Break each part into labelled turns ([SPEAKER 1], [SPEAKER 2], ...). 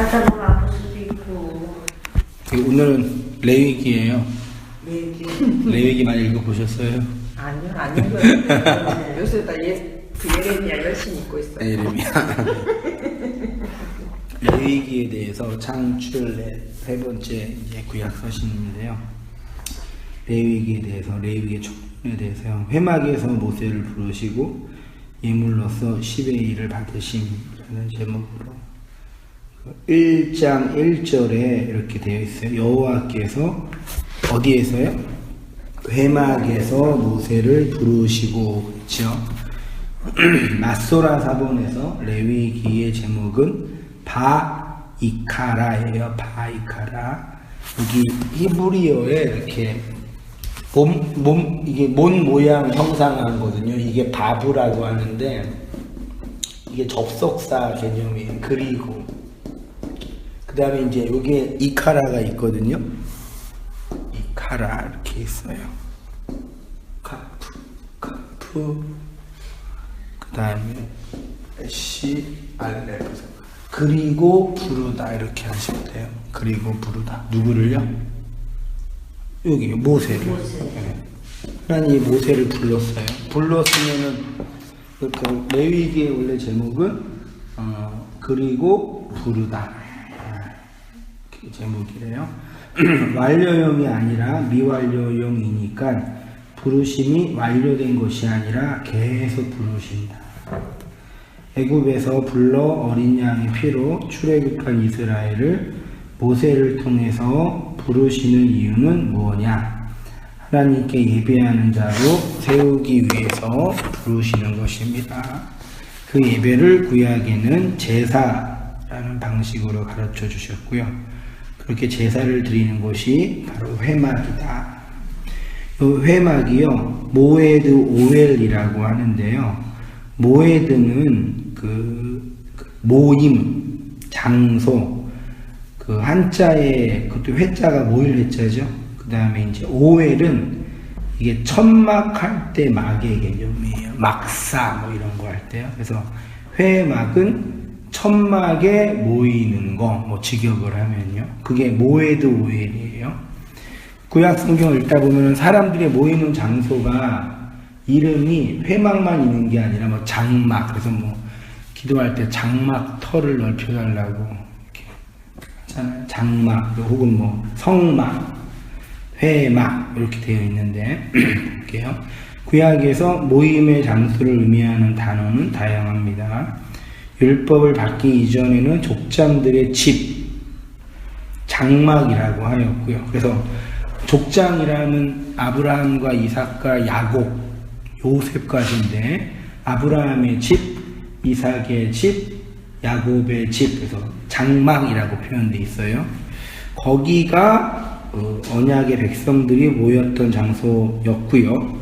[SPEAKER 1] 가다 보면 아플 수도 있고.
[SPEAKER 2] 오늘은 레위기예요. 레위기 많이 읽어보셨어요?
[SPEAKER 1] 아니요, 안 읽어요. 요새 다 예레미야 열심히 읽고 있어요.
[SPEAKER 2] 예레미야. 레위기에 대해서 창출 세 번째 이제 구약 서신인데요. 레위기에 대해서, 레위기의 촉분에 대해서요. 회막에서 모세를 부르시고 예물로서 10의 1을 받으심이라는 제목으로 1장 1절에 이렇게 되어 있어요. 여호와께서 어디에서요? 회막에서 모세를 부르시고, 그렇죠? 마소라 사본에서 레위기의 제목은 바이카라예요. 바이카라. 여기 히브리어에 이렇게 이게 몸 모양 형상하거든요. 이게 바브라고 하는데 이게 접속사 개념이에요. 그리고 그 다음에 이제 여기에 이카라가 있거든요. 이카라 이렇게 있어요. 카프 그 다음에 알레 그리고 부르다 이렇게 하시면 돼요. 그리고 부르다. 누구를요? 여기 모세를. 네. 하나님이 모세를 불렀어요. 불렀으면은 그 레위기의 원래 제목은 그리고 부르다. 그 제목이래요. 완료형이 아니라 미완료형이니까 부르심이 완료된 것이 아니라 계속 부르신다. 애굽에서 불러 어린 양의 피로 출애굽한 이스라엘을 모세를 통해서 부르시는 이유는 무엇냐? 하나님께 예배하는 자로 세우기 위해서 부르시는 것입니다. 그 예배를 구약에는 제사라는 방식으로 가르쳐 주셨고요. 그렇게 제사를 드리는 것이 바로 회막이다. 이 회막이요, 모에드 오웰이라고 하는데요. 모에드는 그 모임, 장소, 그 한자에, 그것도 회자가 모일 회자죠. 그 다음에 이제 오웰은 이게 천막할 때 막의 개념이에요. 막사 뭐 이런 거 할 때요. 그래서 회막은 천막에 모이는 거, 뭐 직역을 하면요. 그게 모에드 오웰이에요. 구약 성경을 읽다 보면 사람들이 모이는 장소가 이름이 회막만 있는 게 아니라 뭐 장막, 그래서 뭐 기도할 때 장막 털을 넓혀달라고 이렇게 하잖아요. 장막, 혹은 뭐 성막, 회막 이렇게 되어 있는데 볼게요. 구약에서 모임의 장소를 의미하는 단어는 다양합니다. 율법을 받기 이전에는 족장들의 집, 장막이라고 하였고요. 그래서 족장이라는 아브라함과 이삭과 야곱, 요셉까지인데 아브라함의 집, 이삭의 집, 야곱의 집, 그래서 장막이라고 표현되어 있어요. 거기가 언약의 백성들이 모였던 장소였고요.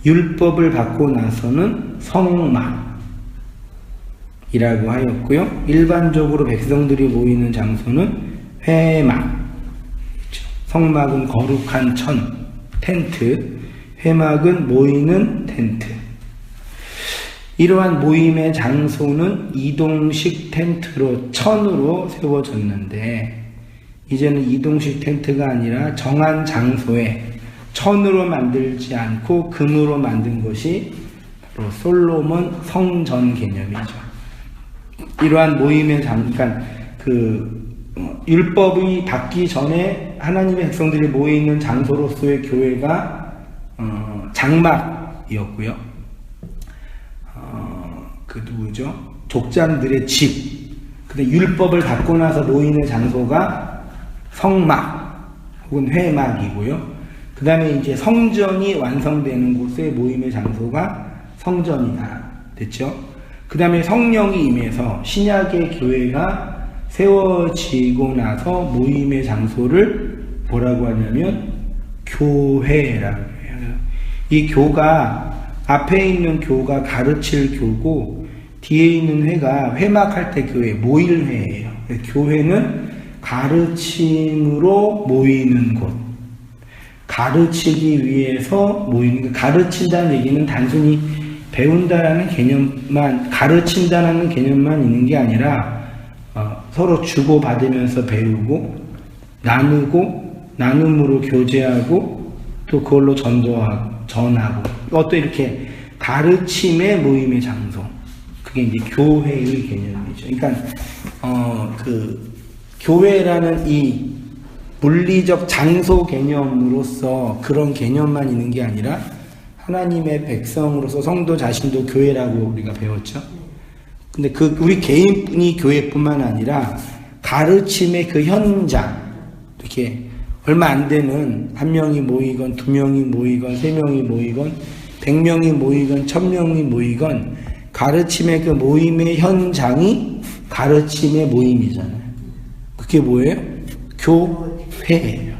[SPEAKER 2] 율법을 받고 나서는 성막이라고 하였고요. 일반적으로 백성들이 모이는 장소는 회막, 성막은 거룩한 천, 텐트, 회막은 모이는 텐트. 이러한 모임의 장소는 이동식 텐트로, 천으로 세워졌는데 이제는 이동식 텐트가 아니라 정한 장소에 천으로 만들지 않고 금으로 만든 것이 바로 솔로몬 성전 개념이죠. 이러한 모임의 그러니까 율법이 받기 전에 하나님의 백성들이 모이는 장소로서의 교회가 장막이었고요. 그 누구죠? 족장들의 집. 근데 율법을 받고 나서 모이는 장소가 성막 혹은 회막이고요. 그 다음에 이제 성전이 완성되는 곳의 모임의 장소가 성전이다. 됐죠? 그 다음에 성령이 임해서 신약의 교회가 세워지고 나서 모임의 장소를 뭐라고 하냐면 교회라고 해요. 이 교가, 앞에 있는 교가 가르칠 교고 뒤에 있는 회가 회막할 때 교회, 모일 회예요. 교회는 가르침으로 모이는 곳, 가르치기 위해서 모이는, 가르친다는 얘기는 단순히 배운다라는 개념만, 가르친다라는 개념만 있는 게 아니라 서로 주고받으면서 배우고 나누고 나눔으로 교제하고 또 그걸로 전하고 또 이렇게 가르침의 모임의 장소, 그게 이제 교회의 개념이죠. 그러니까 교회라는 이 물리적 장소 개념으로서 그런 개념만 있는 게 아니라 하나님의 백성으로서 성도 자신도 교회라고 우리가 배웠죠. 근데 우리 개인이 교회뿐만 아니라 가르침의 그 현장, 이렇게 얼마 안 되는 한 명이 모이건 두 명이 모이건 세 명이 모이건 100명이 모이건 1000명이 모이건 가르침의 그 모임의 현장이 가르침의 모임이잖아요. 그게 뭐예요? 교회예요.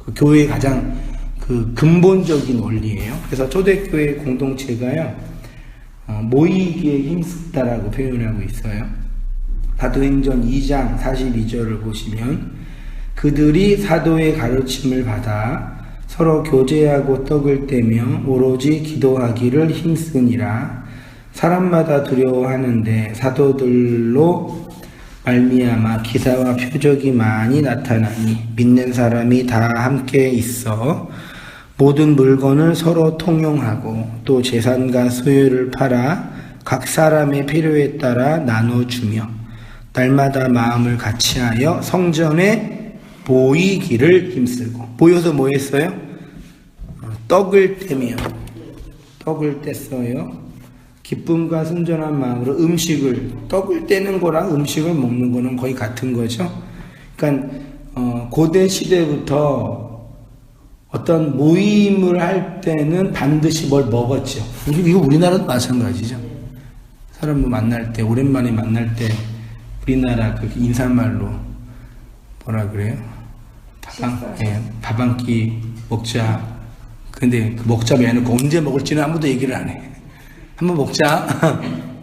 [SPEAKER 2] 그 교회의 가장 그 근본적인 원리예요. 그래서 초대교회 공동체가요, 모이기에 힘쓰다라고 표현하고 있어요. 사도행전 2장 42절을 보시면 그들이 사도의 가르침을 받아 서로 교제하고 떡을 떼며 오로지 기도하기를 힘쓰니라. 사람마다 두려워하는데 사도들로 말미암아 기사와 표적이 많이 나타나니 믿는 사람이 다 함께 있어 모든 물건을 서로 통용하고 또 재산과 소유를 팔아 각 사람의 필요에 따라 나눠주며 날마다 마음을 같이하여 성전에 모이기를 힘쓰고. 모여서 뭐 했어요? 떡을 떼며, 떡을 뗐어요. 기쁨과 순전한 마음으로 떡을 떼는 거랑 음식을 먹는 거는 거의 같은 거죠. 그러니까 고대 시대부터 어떤 모임을 할 때는 반드시 뭘 먹었죠. 이거 우리나라도 마찬가지죠. 사람 만날 때, 오랜만에 만날 때 우리나라 그 인사말로 뭐라 그래요? 밥 한 끼 먹자. 근데 그 먹자 외에는 언제 먹을지는 아무도 얘기를 안 해. 한번 먹자.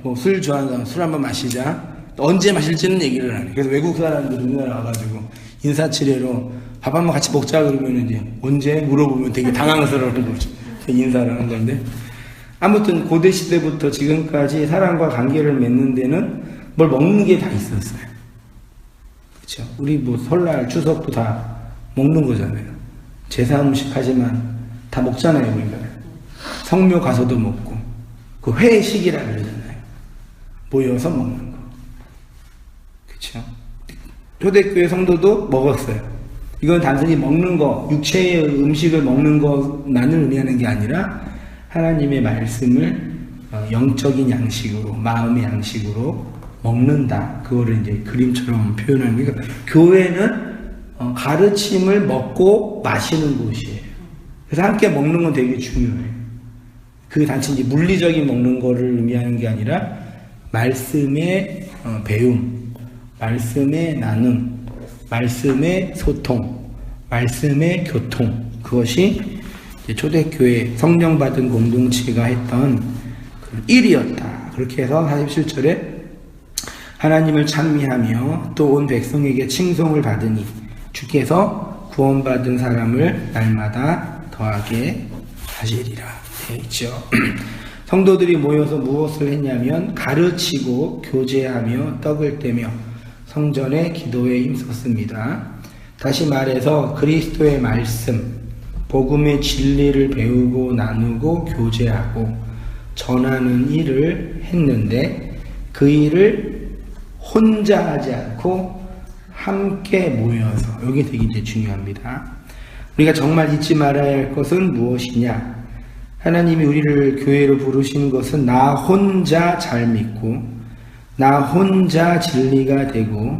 [SPEAKER 2] 뭐 술 좋아하는 사람 술 한번 마시자. 언제 마실지는 얘기를 안 해. 그래서 외국 사람들이 우리나라 와가지고 인사치레로 밥 한번 같이 먹자 그러면 이제 언제 물어보면 되게 당황스러운 거죠. 인사를 하는 건데. 아무튼 고대 시대부터 지금까지 사람과 관계를 맺는 데는 뭘 먹는 게 다 있었어요. 그렇죠? 우리 뭐 설날 추석도 다 먹는 거잖아요. 제사 음식 하지만 다 먹잖아요, 우리가. 성묘 가서도 먹고. 그 회식이라 그러잖아요. 모여서 먹는 거. 그렇죠? 초대교회 성도도 먹었어요. 이건 단순히 먹는 거, 육체의 음식을 먹는 것만을 의미하는 게 아니라 하나님의 말씀을 영적인 양식으로, 마음의 양식으로 먹는다. 그거를 이제 그림처럼 표현하는 거예요. 그러니까 교회는 가르침을 먹고 마시는 곳이에요. 그래서 함께 먹는 건 되게 중요해요. 그게 단지 이제 물리적인 먹는 거를 의미하는 게 아니라 말씀의 배움, 말씀의 나눔, 말씀의 소통, 말씀의 교통, 그것이 초대교회 성령받은 공동체가 했던 그 일이었다. 그렇게 해서 47절에 하나님을 찬미하며 또 온 백성에게 칭송을 받으니 주께서 구원받은 사람을 날마다 더하게 하시리라 되어 있죠. 성도들이 모여서 무엇을 했냐면 가르치고 교제하며 떡을 떼며 성전의 기도에 힘썼습니다. 다시 말해서 그리스도의 말씀, 복음의 진리를 배우고 나누고 교제하고 전하는 일을 했는데 그 일을 혼자 하지 않고 함께 모여서, 여기 되게 이제 중요합니다. 우리가 정말 잊지 말아야 할 것은 무엇이냐? 하나님이 우리를 교회로 부르신 것은 나 혼자 잘 믿고 나 혼자 진리가 되고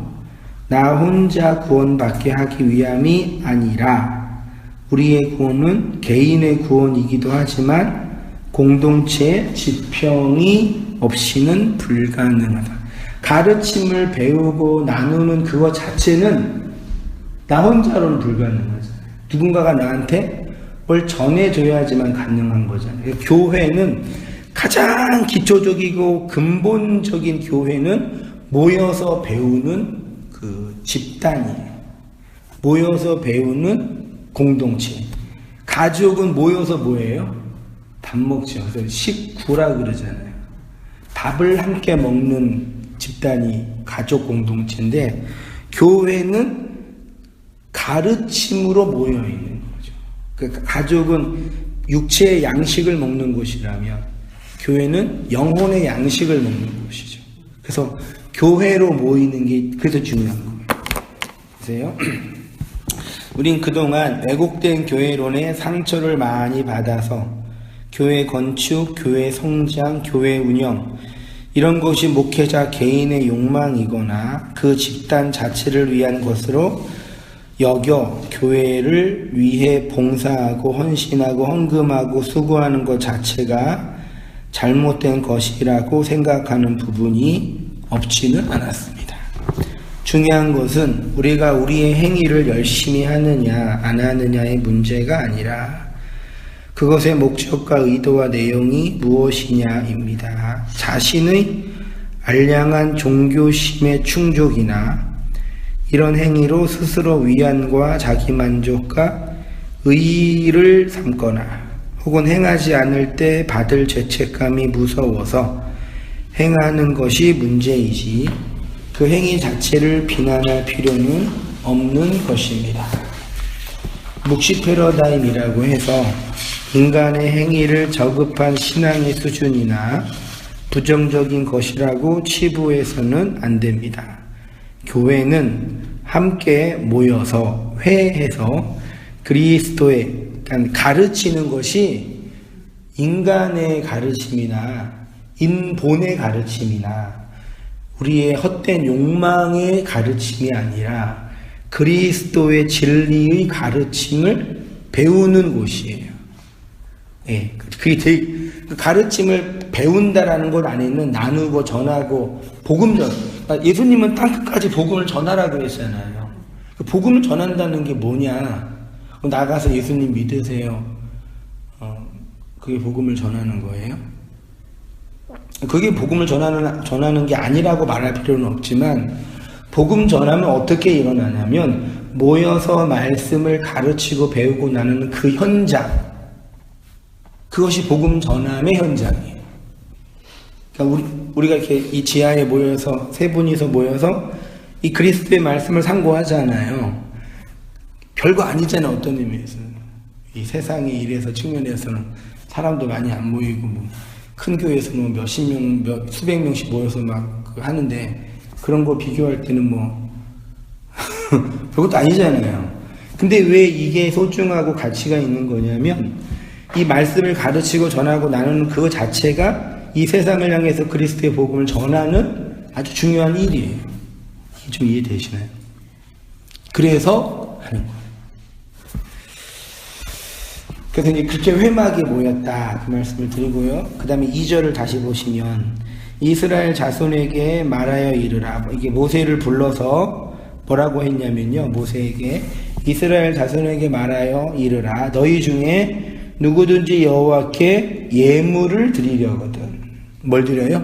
[SPEAKER 2] 나 혼자 구원받게 하기 위함이 아니라 우리의 구원은 개인의 구원이기도 하지만 공동체 지평이 없이는 불가능하다. 가르침을 배우고 나누는 그것 자체는 나 혼자로는 불가능하잖아요. 누군가가 나한테 뭘 전해줘야지만 가능한 거잖아요. 교회는 가장 기초적이고 근본적인 교회는 모여서 배우는 그 집단이에요. 모여서 배우는 공동체. 가족은 모여서 뭐예요? 밥 먹죠. 그래서 식구라 그러잖아요. 밥을 함께 먹는 집단이 가족 공동체인데 교회는 가르침으로 모여 있는 거죠. 그러니까 가족은 육체의 양식을 먹는 곳이라면 교회는 영혼의 양식을 먹는 곳이죠. 그래서 교회로 모이는 게 그래서 중요한 거예요. 보세요. 우린 그동안 왜곡된 교회론에 상처를 많이 받아서 교회 건축, 교회 성장, 교회 운영 이런 것이 목회자 개인의 욕망이거나 그 집단 자체를 위한 것으로 여겨 교회를 위해 봉사하고 헌신하고 헌금하고 수고하는 것 자체가 잘못된 것이라고 생각하는 부분이 없지는 않았습니다. 중요한 것은 우리가 우리의 행위를 열심히 하느냐 안 하느냐의 문제가 아니라 그것의 목적과 의도와 내용이 무엇이냐입니다. 자신의 알량한 종교심의 충족이나 이런 행위로 스스로 위안과 자기만족과 의의를 삼거나 혹은 행하지 않을 때 받을 죄책감이 무서워서 행하는 것이 문제이지 그 행위 자체를 비난할 필요는 없는 것입니다. 묵시 패러다임이라고 해서 인간의 행위를 저급한 신앙의 수준이나 부정적인 것이라고 치부해서는 안 됩니다. 교회는 함께 모여서 회해서 그리스도의 그러니까 가르치는 것이 인간의 가르침이나 인본의 가르침이나 우리의 헛된 욕망의 가르침이 아니라 그리스도의 진리의 가르침을 배우는 곳이에요. 예, 그게 그 가르침을 배운다라는 것 안에는 나누고 전하고 복음 전. 그러니까 예수님은 땅 끝까지 복음을 전하라고 했잖아요. 그 복음을 전한다는 게 뭐냐? 나가서 예수님 믿으세요. 그게 복음을 전하는 거예요. 그게 복음을 전하는 게 아니라고 말할 필요는 없지만 복음 전하면 어떻게 일어나냐면 모여서 말씀을 가르치고 배우고 나누는 그 현장 그것이 복음 전함의 현장이에요. 그러니까 우리가 이렇게 이 지하에 모여서 세 분이서 모여서 이 그리스도의 말씀을 상고하잖아요. 별거 아니잖아요. 어떤 의미에서는 이 세상의 일에서 측면에서는 사람도 많이 안 모이고 뭐 큰 교회에서는 몇십 명, 수백 명씩 모여서 막 하는데 그런 거 비교할 때는 뭐 별것도 아니잖아요. 근데 왜 이게 소중하고 가치가 있는 거냐면 이 말씀을 가르치고 전하고 나누는 그거 자체가 이 세상을 향해서 그리스도의 복음을 전하는 아주 중요한 일이에요. 이게 좀 이해되시나요? 그래서 하는 거예요. 그래서 이제 그렇게 회막에 모였다 그 말씀을 드리고요. 그 다음에 2절을 다시 보시면 이스라엘 자손에게 말하여 이르라. 이게 모세를 불러서 뭐라고 했냐면요. 모세에게 이스라엘 자손에게 말하여 이르라. 너희 중에 누구든지 여호와께 예물을 드리려거든. 뭘 드려요?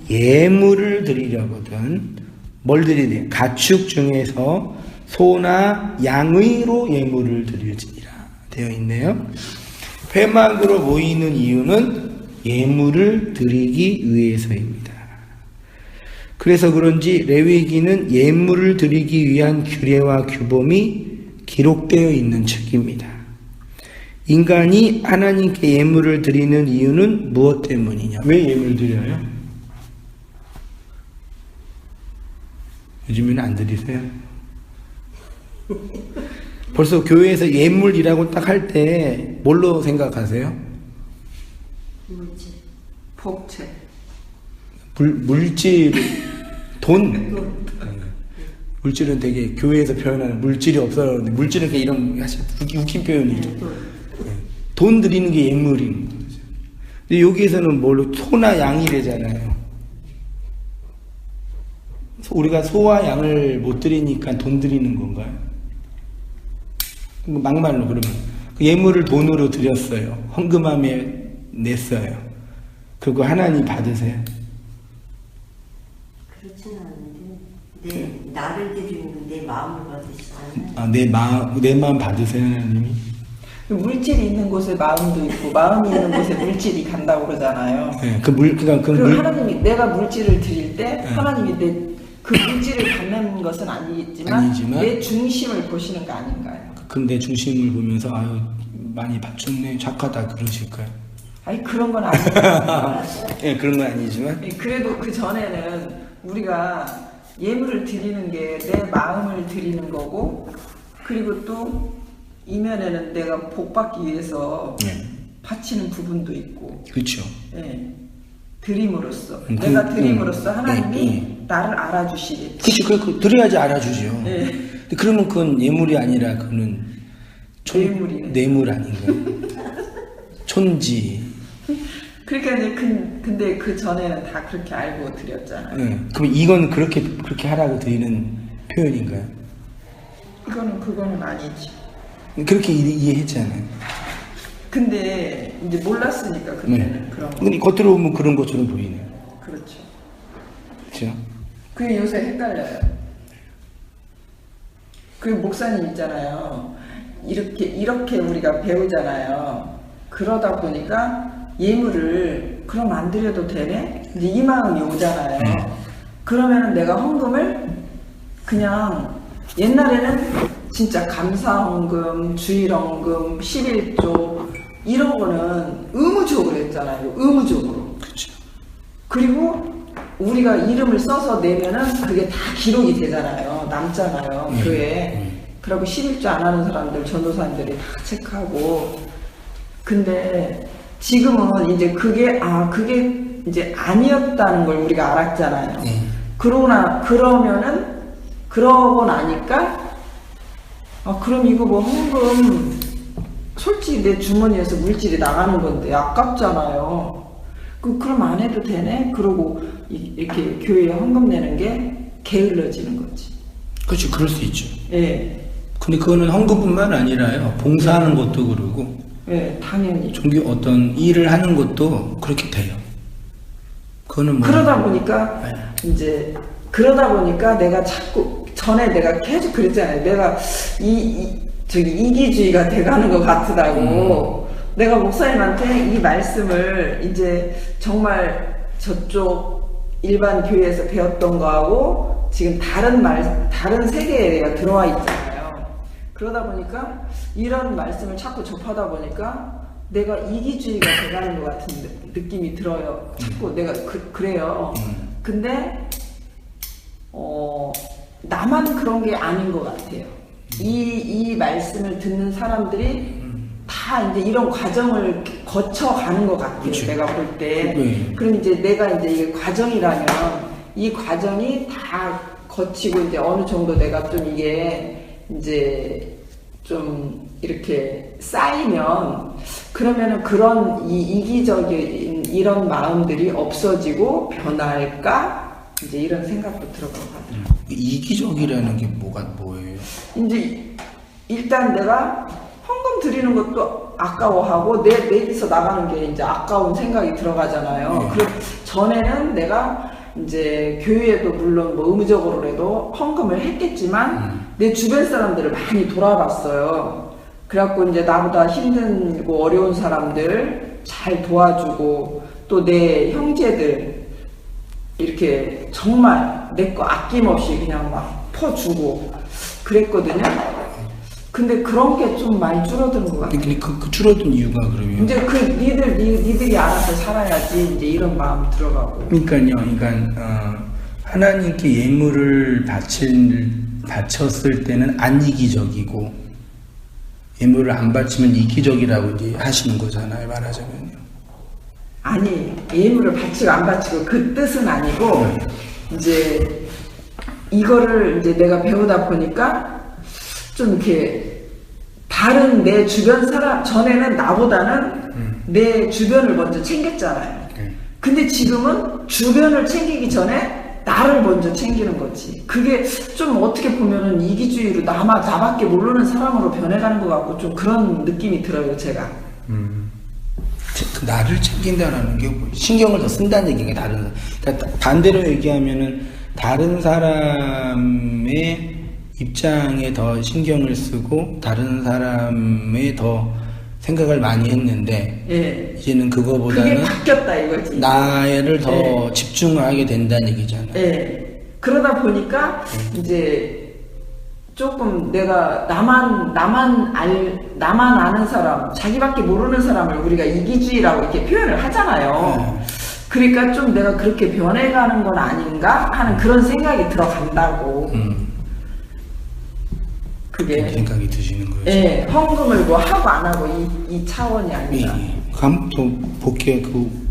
[SPEAKER 2] 예물을 드리려거든. 뭘 드리냐? 가축 중에서 소나 양의로 예물을 드릴지니라 되어 있네요. 회막으로 모이는 이유는 예물을 드리기 위해서입니다. 그래서 그런지 레위기는 예물을 드리기 위한 규례와 규범이 기록되어 있는 책입니다. 인간이 하나님께 예물을 드리는 이유는 무엇 때문이냐? 왜 예물을 드려요? 요즘에는 안 드리세요? 벌써 교회에서 예물이라고 딱 할 때 뭘로 생각하세요?
[SPEAKER 1] 물질, 복채,
[SPEAKER 2] 물질, 돈. 물질은 되게 교회에서 표현하는 물질이 없어요. 물질은 이런 웃긴 표현이죠. 돈 드리는 게 예물인 거죠. 근데 여기에서는 뭘로 소나 양이래잖아요. 우리가 소와 양을 못 드리니까 돈 드리는 건가요? 막말로 그러면 그 예물을 돈으로 드렸어요. 헌금함에 냈어요. 그거 하나님 받으세요?
[SPEAKER 3] 그렇지는 않은데 나를 드리는 내 마음을 받으시잖아요.
[SPEAKER 2] 내 마음 받으세요 하나님이?
[SPEAKER 1] 그 물질이 있는 곳에 마음도 있고 마음이 있는 곳에 물질이 간다고 그러잖아요.
[SPEAKER 2] 네,
[SPEAKER 1] 그리고 하나님이 내가 물질을 드릴 때 하나님이 내 그 물질을 갖는 것은 아니지만 내 중심을 보시는 거 아닌가요?
[SPEAKER 2] 근데 중심을 보면서 아유 많이 바쳤네 착하다 그러실까요?
[SPEAKER 1] 아니 그런 건 아니에요.
[SPEAKER 2] 예, 그런 건 아니지만
[SPEAKER 1] 그래도 그 전에는 우리가 예물을 드리는 게 내 마음을 드리는 거고 그리고 또 이면에는 내가 복 받기 위해서 바치는 부분도 있고
[SPEAKER 2] 그렇죠.
[SPEAKER 1] 예. 드림으로써 내가 드림으로써 하나님이 나를 알아주시겠지.
[SPEAKER 2] 그렇죠. 드려야지 알아주죠.
[SPEAKER 1] 예.
[SPEAKER 2] 근데 그러면 그건 예물이 아니라 그거는 뇌물 아닌가요? 촌지.
[SPEAKER 1] 그러니까 이제 근데 그 전에는 다 그렇게 알고 드렸잖아요.
[SPEAKER 2] 네. 그럼 이건 그렇게 하라고 드리는 표현인가요?
[SPEAKER 1] 그거는 아니지.
[SPEAKER 2] 그렇게 이해했잖아요.
[SPEAKER 1] 근데 이제 몰랐으니까 그때는 그런 거.
[SPEAKER 2] 근데 겉으로 보면 그런 것처럼 보이네요.
[SPEAKER 1] 그렇죠.
[SPEAKER 2] 그렇죠.
[SPEAKER 1] 그게 요새 헷갈려요. 그 목사님 있잖아요. 이렇게 우리가 배우잖아요. 그러다 보니까 예물을 그럼 안 드려도 되네? 이제 이 마음이 오잖아요. 그러면은 내가 헌금을 그냥 옛날에는 진짜 감사헌금, 주일헌금, 11조 이런 거는 의무적으로 했잖아요. 의무적으로.
[SPEAKER 2] 그렇죠.
[SPEAKER 1] 그리고 우리가 이름을 써서 내면은 그게 다 기록이 되잖아요. 남잖아요. 교회에. 그리고 11조 안 하는 사람들, 전도사님들이 다 체크하고. 근데 지금은 이제 그게 이제 아니었다는 걸 우리가 알았잖아요. 그러고 나니까 그럼 이거 뭐 헌금 솔직히 내 주머니에서 물질이 나가는 건데 아깝잖아요. 그럼 안 해도 되네? 그러고 이렇게 교회에 헌금 내는 게 게을러지는 거지.
[SPEAKER 2] 그렇죠. 그럴 수 있죠.
[SPEAKER 1] 예.
[SPEAKER 2] 근데 그거는 헌금뿐만 아니라요. 봉사하는 것도 그러고.
[SPEAKER 1] 예, 당연히.
[SPEAKER 2] 종교 어떤 일을 하는 것도 그렇게 돼요. 그거는 뭐.
[SPEAKER 1] 그러다 보니까 내가 자꾸 전에 내가 계속 그랬잖아요. 내가 이기주의가 돼가는 것 같더라고. 내가 목사님한테 이 말씀을 이제 정말 저쪽 일반 교회에서 배웠던 거하고 지금 다른 세계에 내가 들어와 있잖아요. 그러다 보니까 이런 말씀을 자꾸 접하다 보니까 내가 이기주의가 돼가는 것 같은 느낌이 들어요. 자꾸 내가 그래요. 근데 나만 그런 게 아닌 것 같아요. 이 말씀을 듣는 사람들이 다 이제 이런 과정을 거쳐가는 것 같아요. 그치. 내가 볼 때. 그럼 이제 내가 이제 이게 과정이라면 이 과정이 다 거치고 이제 어느 정도 내가 좀 이게 이제 좀 이렇게 쌓이면 그러면은 그런 이기적인 이런 마음들이 없어지고 변할까? 이제 이런 생각도 들어가고 하더라고요.
[SPEAKER 2] 이기적이라는 게 뭐예요?
[SPEAKER 1] 이제 일단 내가 헌금 드리는 것도 아까워하고 내에서 나가는 게 이제 아까운 생각이 들어가잖아요. 그 전에는 내가 이제 교회에도 물론 뭐 의무적으로라도 헌금을 했겠지만 내 주변 사람들을 많이 돌아봤어요. 그래갖고 이제 나보다 힘들고 어려운 사람들 잘 도와주고 또 내 형제들 이렇게 정말 내 거 아낌없이 그냥 막 퍼주고 그랬거든요. 근데 그런 게 좀 많이 줄어드는 것 같아요.
[SPEAKER 2] 근데 그 줄어든 이유가 그러면?
[SPEAKER 1] 이제 니들이 알아서 살아야지 이제 이런 마음 들어가고.
[SPEAKER 2] 그러니까 하나님께 예물을 바쳤을 때는 안 이기적이고 예물을 안 바치면 이기적이라고 이제 하시는 거잖아요, 말하자면요.
[SPEAKER 1] 아니, 예물을 바치고 안 바치고 그 뜻은 아니고 이제 이거를 이제 내가 배우다 보니까 좀 이렇게 다른 내 주변 사람 전에는 나보다는 내 주변을 먼저 챙겼잖아요. 근데 지금은 주변을 챙기기 전에 나를 먼저 챙기는 거지. 그게 좀 어떻게 보면은 이기주의로 나밖에 모르는 사람으로 변해가는 것 같고 좀 그런 느낌이 들어요, 제가.
[SPEAKER 2] 나를 챙긴다라는 게 신경을 더 쓴다는 얘기가 그러니까 반대로 얘기하면은 다른 사람의 입장에 더 신경을 쓰고 다른 사람의 더 생각을 많이 했는데
[SPEAKER 1] 예.
[SPEAKER 2] 이제는
[SPEAKER 1] 그게
[SPEAKER 2] 그거보다는
[SPEAKER 1] 바뀌었다 이거지.
[SPEAKER 2] 나를 더
[SPEAKER 1] 네.
[SPEAKER 2] 집중하게 된다는 얘기잖아요.
[SPEAKER 1] 예. 그러다 보니까 이제 조금 내가 나만 아는 사람, 자기밖에 모르는 사람을 우리가 이기주의라고 이렇게 표현을 하잖아요. 그러니까 좀 내가 그렇게 변해가는 건 아닌가 하는 그런 생각이 들어간다고.
[SPEAKER 2] 그런
[SPEAKER 1] 그게
[SPEAKER 2] 생각이 드시는 거죠.
[SPEAKER 1] 예, 헌금을 뭐 하고 안 하고 이 차원이 아니라.
[SPEAKER 2] 또 볼게요.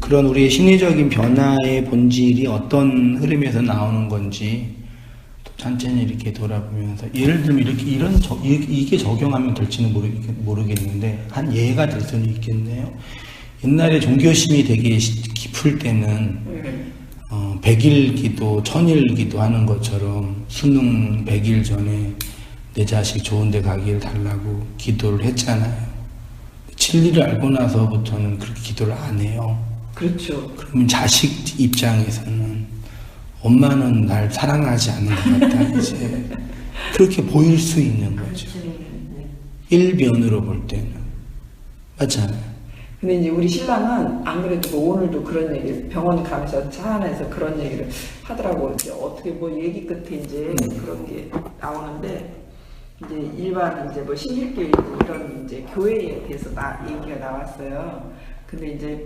[SPEAKER 2] 그런 우리의 심리적인 변화의 본질이 어떤 흐름에서 나오는 건지 또 천천히 이렇게 돌아보면서 예를 들면 이게 적용하면 될지는 모르겠는데 한 예가 될 수는 있겠네요. 옛날에 종교심이 되게 깊을 때는 100일 기도, 1000일 기도 하는 것처럼 수능 100일 전에 내 자식 좋은 데 가길 달라고 기도를 했잖아요. 진리를 알고 나서부터는 그렇게 기도를 안 해요.
[SPEAKER 1] 그렇죠.
[SPEAKER 2] 그러면 자식 입장에서는 엄마는 날 사랑하지 않는 것 같다. 이제 그렇게 보일 수 있는 거죠. 일변으로 볼 때는. 맞잖아요.
[SPEAKER 1] 근데 이제 우리 신랑은 안 그래도 뭐 오늘도 그런 얘기를 병원 가면서 차 안에서 그런 얘기를 하더라고. 이제 어떻게 뭐 얘기 끝에 이제 그런 게 나오는데 이제 일반 이제 뭐 신실교회 이런 이제 교회에 대해서 얘기가 나왔어요. 근데 이제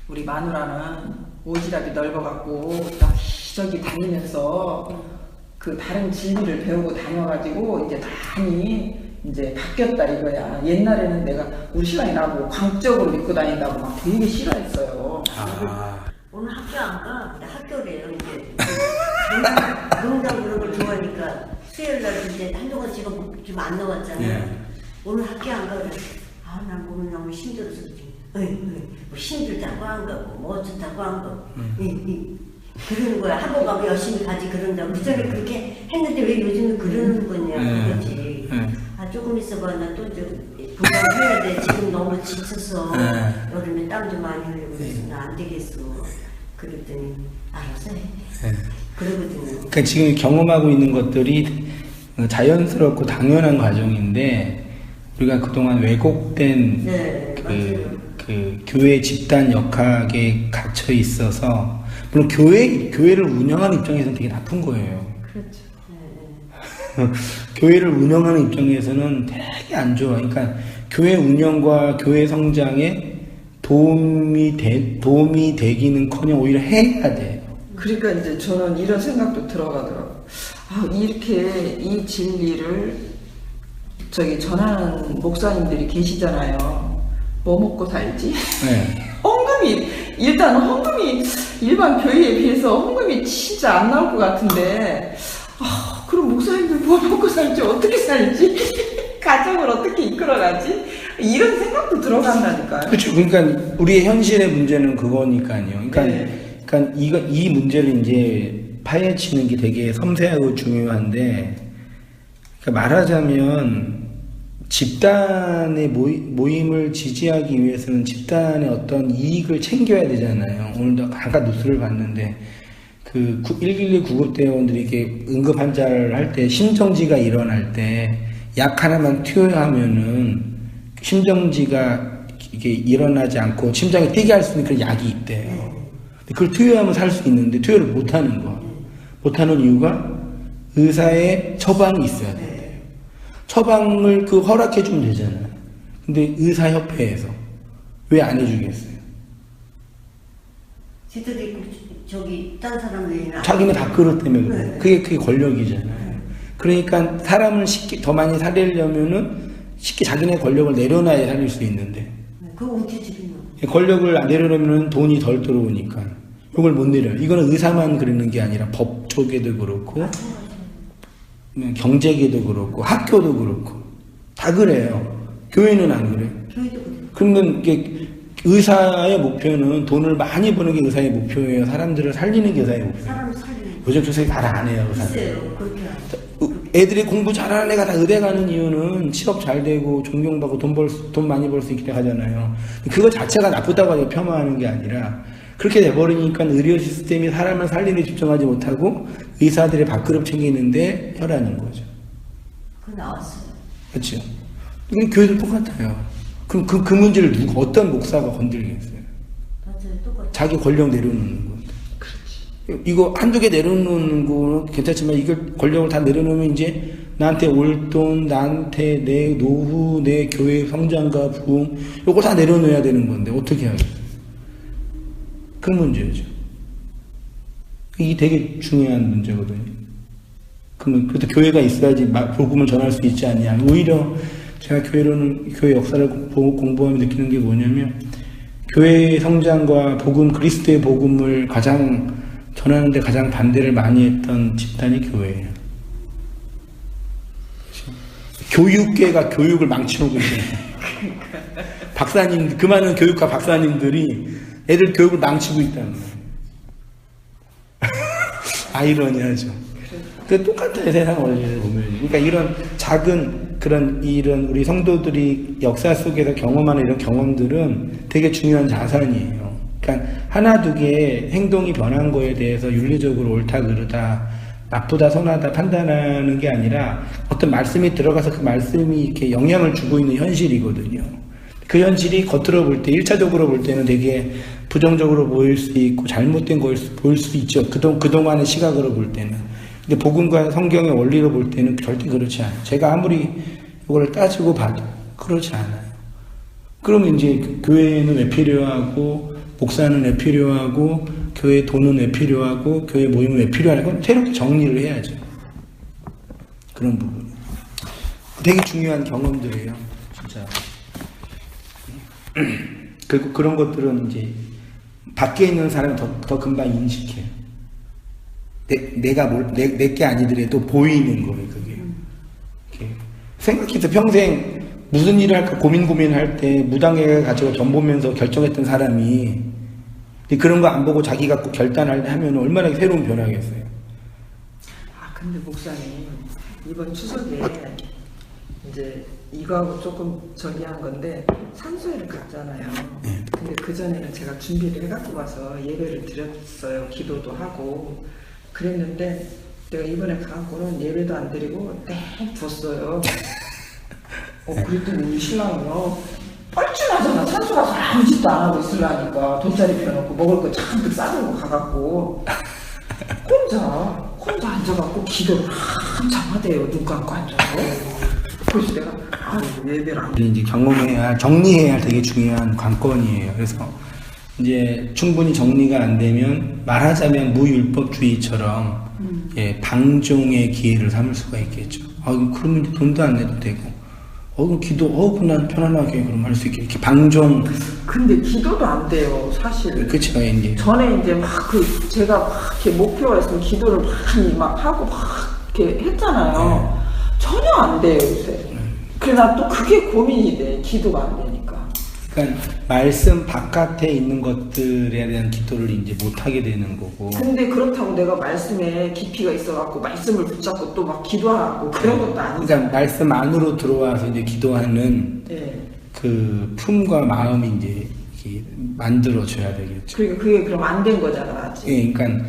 [SPEAKER 1] 우리 마누라는 오지랖이 넓어갖고 여기저기 다니면서 그 다른 진리를 배우고 다녀가지고 이제 많이 이제 바뀌었다 이거야. 옛날에는 내가 우리 신랑이 나보고 광적으로 믿고 다닌다고 막 되게 싫어했어요.
[SPEAKER 3] 오늘 학교 안 가? 근데 학교래요 이제. 농담 그런 걸 좋아하니까 수요일날 이제 한동안 지금 좀 안 나왔잖아요.
[SPEAKER 2] 예.
[SPEAKER 3] 오늘 학교 안 가? 그래. 난 몸이 너무 힘들어서 지금. 뭐 힘들다고 안 가고 뭐 어쩌다고 안 가고. 그러는 거야. 학원 가고 열심히 가지 그런다고. 그전에 그렇게 했는데 왜 요즘은 그러는 거냐 그거지. 조금 있어봐. 나 또 건강해야 돼. 지금 너무 지쳐서 여름에 땀도 많이 흘리고 그래서 나 안 되겠어. 그랬더니 알아서 해. 그러거든요.
[SPEAKER 2] 그러니까 지금 경험하고 있는 것들이 자연스럽고 당연한 과정인데 우리가 그동안 왜곡된 그 교회 집단 역학에 갇혀 있어서 물론 교회를 운영하는 입장에서는 되게 나쁜 거예요.
[SPEAKER 1] 그렇죠.
[SPEAKER 2] 교회를 운영하는 입장에서는 되게 안 좋아. 그러니까 교회 운영과 교회 성장에 도움이 되기는커녕 오히려 해야 돼요.
[SPEAKER 1] 그러니까 이제 저는 이런 생각도 들어가더라고. 이렇게 이 진리를 전하는 목사님들이 계시잖아요. 뭐 먹고 살지?
[SPEAKER 2] 네.
[SPEAKER 1] 헌금이 일반 교회에 비해서 헌금이 진짜 안 나올 것 같은데 그럼 목사님들 뭐 먹고 살지? 어떻게 살지? 가정을 어떻게 이끌어가지? 이런 생각도 들어간다니까요.
[SPEAKER 2] 그렇죠. 그러니까 우리의 현실의 문제는 그거니까요. 그러니까 이 문제를 이제 파헤치는 게 되게 섬세하고 중요한데, 그러니까 말하자면 집단의 모임을 지지하기 위해서는 집단의 어떤 이익을 챙겨야 되잖아요. 오늘도 아까 뉴스를 봤는데 그 112 구급대원들이 이렇게 응급 환자를 할 때 심정지가 일어날 때 약 하나만 투여하면은 심정지가 이게 일어나지 않고 심장이 뛰게 할 수 있는 그런 약이 있대요. 그걸 투여하면 살 수 있는데 투여를 못 하는 거. 못 하는 이유가 의사의 처방이 있어야 돼요. 처방을 허락해 주면 되잖아요. 근데 의사협회에서 왜 안 해주겠어요?
[SPEAKER 3] 지들이 딴 사람 외에는
[SPEAKER 2] 자기네 밥그릇 때문에 그래요. 그게 권력이잖아요. 그러니까 사람을 더 많이 살리려면은 쉽게 자기네 권력을 내려놔야 살릴 수 있는데
[SPEAKER 3] 그거 어떻게 지금
[SPEAKER 2] 권력을 안 내려놓으면 돈이 덜 들어오니까 이걸 못 내려요. 이거는 의사만 그러는 게 아니라 법 쪽에도 그렇고 경제계도 그렇고 학교도 그렇고 다 그래요. 교회는 안 그래요. 그러면 이게 의사의 목표는 돈을 많이 버는 게 의사의 목표예요. 사람들을 살리는 게 의사의 목표예요.
[SPEAKER 3] 사람을 살리는
[SPEAKER 2] 요즘 조사에 다 안 해요.
[SPEAKER 3] 글쎄요. 그렇게
[SPEAKER 2] 애들이 공부 잘하는 애가 다 의대 가는 이유는 취업 잘 되고 존경받고 돈 많이 벌 수 있기 때문에 하잖아요. 그거 자체가 나쁘다고 폄하하는 게 아니라 그렇게 돼버리니까 의료 시스템이 사람을 살리는 데 집중하지 못하고 의사들의 밥그릇 챙기는데 혈안인 거죠.
[SPEAKER 3] 그거 나왔어요.
[SPEAKER 2] 그렇죠. 이건 교회도 똑같아요. 그럼 그 문제를 어떤 목사가 건드리겠어요?
[SPEAKER 3] 맞아요. 똑같아.
[SPEAKER 2] 자기 권력 내려놓는 건데. 이거 한두 개 내려놓는 거는 괜찮지만 이걸 권력을 다 내려놓으면 이제 나한테 올 돈, 나한테 내 노후, 내 교회 성장과 부흥, 요거 다 내려놓아야 되는 건데 어떻게 하겠어요? 그 문제죠. 이게 되게 중요한 문제거든요. 그러면 그래도 교회가 있어야지 복음을 전할 수 있지 않냐. 오히려 제가 교회 역사를 공부하며 느끼는 게 뭐냐면 교회의 성장과 복음, 그리스도의 복음을 가장 전하는데 가장 반대를 많이 했던 집단이 교회예요. 교육계가 교육을 망치고 있어요. 박사님, 그 많은 교육과 박사님들이 애들 교육을 망치고 있다는 거예요. 아이러니하죠. 그 똑같아요, 세상 원리를 보면. 그러니까 이런 작은 이런 우리 성도들이 역사 속에서 경험하는 이런 경험들은 되게 중요한 자산이에요. 그러니까 하나 두 개의 행동이 변한 거에 대해서 윤리적으로 옳다 그르다 나쁘다 선하다 판단하는 게 아니라 어떤 말씀이 들어가서 그 말씀이 이렇게 영향을 주고 있는 현실이거든요. 그 현실이 겉으로 볼 때 1차적으로 볼 때는 되게 부정적으로 보일 수 있고 잘못된 거일 보일 수 있죠. 그동안의 시각으로 볼 때는. 근데 복음과 성경의 원리로 볼 때는 절대 그렇지 않아요. 제가 아무리 이거를 따지고 봐도 그렇지 않아요. 그러면 이제 교회는 왜 필요하고 목사는 왜 필요하고 교회 돈은 왜 필요하고 교회 모임은 왜 필요하냐. 그건 새롭게 정리를 해야죠. 그런 부분. 되게 중요한 경험들이에요. 진짜. 그리고 그런 것들은 이제 밖에 있는 사람이 더 금방 인식해요. 내게 아니더라도 보이는 거예요, 그게. 이렇게. 생각해서 평생 무슨 일을 할까 고민할 때 무당에 가지고 점 보면서 결정했던 사람이 그런 거 안 보고 자기가 꼭 결단하면 얼마나 새로운 변화겠어요.
[SPEAKER 1] 아, 근데 목사님, 이번 추석에 이제 이거하고 조금 저기한 건데 산소회를 갔잖아요. 근데 그전에는 제가 준비를 해갖고 가서 예배를 드렸어요. 기도도 하고 그랬는데 내가 이번에 가갖고는 예배도 안 드리고 땡 뒀어요. 그랬더니 우리 신랑이요, 뻘쭘하잖아. 산소 가서 아무 짓도 안 하고 있으려니까 돗자리 펴놓고 먹을 거 잔뜩 싸들고 가갖고 혼자 앉아갖고 기도를 한참 하대요. 눈 감고 앉아서. 그래서 내가 예배를 안
[SPEAKER 2] 이제 정리해야 할 되게 중요한 관건이에요. 그래서 이제 충분히 정리가 안 되면 말하자면 무율법주의처럼 방종의 기회를 삼을 수가 있겠죠. 그러면 돈도 안 내도 되고. 기도, 그냥 편안하게 그럼 할 수 있게. 이렇게 방종.
[SPEAKER 1] 근데 기도도 안 돼요, 사실.
[SPEAKER 2] 그쵸, 이제.
[SPEAKER 1] 전에 이제 제가 막 이렇게 목표가 있으면 기도를 많이 막 하고 막 이렇게 했잖아요. 전혀 안 돼요, 요새. 그래, 나 또 그게 고민이 돼, 기도가 안 되니까.
[SPEAKER 2] 그러니까 말씀 바깥에 있는 것들에 대한 기도를 이제 못 하게 되는 거고.
[SPEAKER 1] 근데 그렇다고 내가 말씀에 깊이가 있어갖고 말씀을 붙잡고 또 막 기도하고 그런 것도 아니잖아요.
[SPEAKER 2] 그러니까 말씀 안으로 들어와서 이제 기도하는 그 품과 마음이 이제 이렇게 만들어져야 되겠죠.
[SPEAKER 1] 그러니까 그게 그럼 안 된 거잖아, 아직.
[SPEAKER 2] 그러니까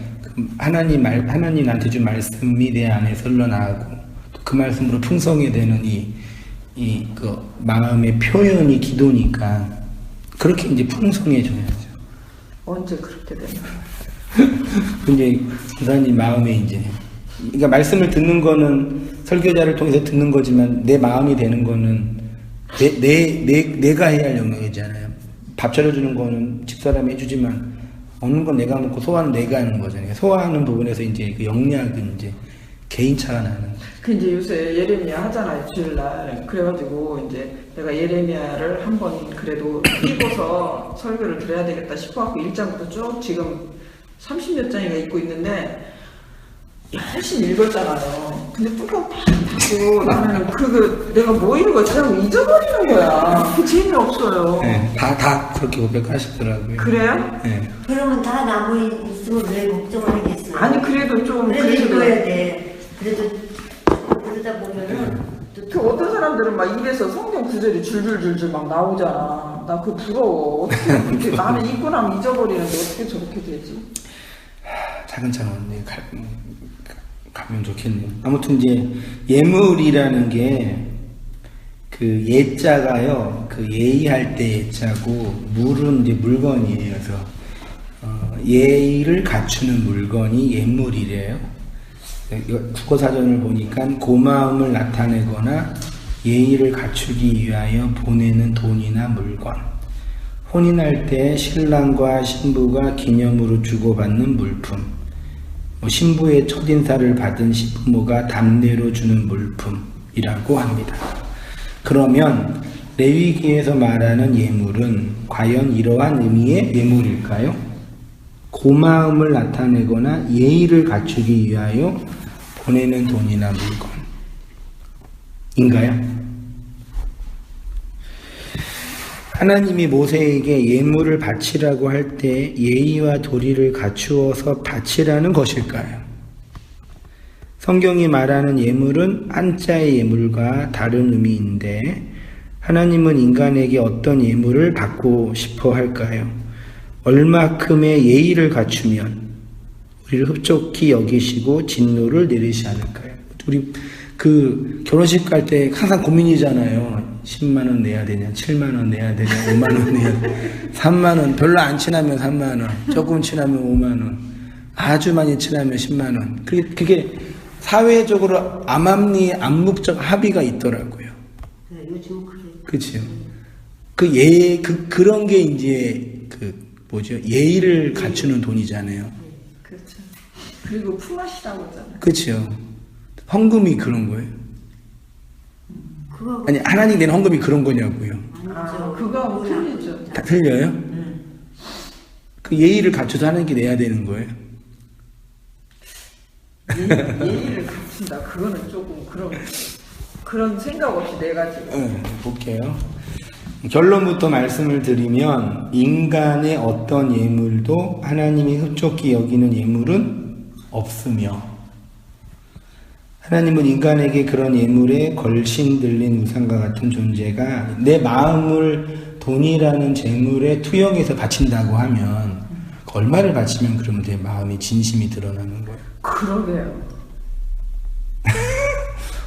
[SPEAKER 2] 하나님한테 준 말씀이 내 안에 흘러나가고 그 말씀으로 풍성히 되는 그 마음의 표현이 기도니까 그렇게 이제 풍성해져야죠.
[SPEAKER 1] 언제 그렇게 되나?
[SPEAKER 2] 근데 기사님 마음에 이제 그러니까 말씀을 듣는 거는 설교자를 통해서 듣는 거지만 내 마음이 되는 거는 내가 해야 할 영역이잖아요. 밥 차려주는 거는 집사람이 해주지만 먹는 건 내가 먹고 소화는 내가 하는 거잖아요. 소화하는 부분에서 이제 그 영역은 이제 개인차가 나는.
[SPEAKER 1] 그 이제 요새 예레미야 하잖아요, 주일날. 그래가지고 이제 내가 예레미야를 한번 그래도 읽어서 설교를 드려야 되겠다 싶어갖고 1장부터 쭉 지금 30몇 장이가 있고 있는데 열심히 읽었잖아요. 근데 뚜껑 팍 닫고 나는 내가 뭐 읽었지 하고 잊어버리는 거야. 그 재미없어요.
[SPEAKER 2] 네, 다 그렇게 고백하시더라고요.
[SPEAKER 1] 그래요?
[SPEAKER 2] 네.
[SPEAKER 3] 그러면 다 나무 있으면 왜 걱정을 하겠어요?
[SPEAKER 1] 아니 그래도 좀
[SPEAKER 3] 그래도 읽어야 돼. 그래도 그러다 보면은
[SPEAKER 1] 그 어떤 사람들은 막 입에서 성경 구절이 줄줄줄줄 막 나오잖아. 나 그거 부러워. 어떻게 그렇게 나는 읽고 나면 잊어버리는데 어떻게 저렇게 되지?
[SPEAKER 2] 차근차근 가면 좋겠네요. 아무튼 이제 예물이라는 게 그 예자가요, 그 예의할 때 예자고, 물은 이제 물건이에요. 그래서, 예의를 갖추는 물건이 예물이래요. 국어사전을 보니까 고마움을 나타내거나 예의를 갖추기 위하여 보내는 돈이나 물건. 혼인할 때 신랑과 신부가 기념으로 주고받는 물품. 신부의 첫인사를 받은 시부모가 답례로 주는 물품이라고 합니다. 그러면 레위기에서 말하는 예물은 과연 이러한 의미의 예물일까요? 고마움을 나타내거나 예의를 갖추기 위하여 보내는 돈이나 물건인가요? 하나님이 모세에게 예물을 바치라고 할 때 예의와 도리를 갖추어서 바치라는 것일까요? 성경이 말하는 예물은 한자의 예물과 다른 의미인데 하나님은 인간에게 어떤 예물을 받고 싶어 할까요? 얼마큼의 예의를 갖추면 우리를 흡족히 여기시고 진노를 내리시 않을까요? 우리 그 결혼식 갈 때 항상 고민이잖아요. 10만원 내야 되냐, 7만원 내야 되냐, 5만원 내야 되냐, 3만원, 별로 안 친하면 3만원, 조금 친하면 5만원, 아주 많이 친하면 10만원. 그게 사회적으로 암묵적 합의가 있더라고요.
[SPEAKER 3] 네, 요즘 그게.
[SPEAKER 2] 그치요. 그런 게 이제, 예의를 갖추는 돈이잖아요.
[SPEAKER 1] 그렇죠. 그리고 품앗이라고 하잖아요.
[SPEAKER 2] 그치요. 헌금이 그런 거예요.
[SPEAKER 3] 그거
[SPEAKER 2] 아니, 하나님 낸 헌금이 그런 거냐고요.
[SPEAKER 3] 아니죠.
[SPEAKER 1] 그거하고 틀리죠.
[SPEAKER 2] 다 틀려요? 그 예의를 갖춰서 하나님께 내야 되는 거예요.
[SPEAKER 1] 예의를 갖춘다. 그거는 조금 그런 생각 없이 내가지고.
[SPEAKER 2] 볼게요. 결론부터 말씀을 드리면 인간의 어떤 예물도 하나님이 흡족히 여기는 예물은 없으며 하나님은 인간에게 그런 예물에 걸신 들린 우상과 같은 존재가 내 마음을 돈이라는 재물에 투영해서 바친다고 하면 얼마를 바치면 그러면 내 마음이 진심이 드러나는 거예요.
[SPEAKER 1] 그러게요.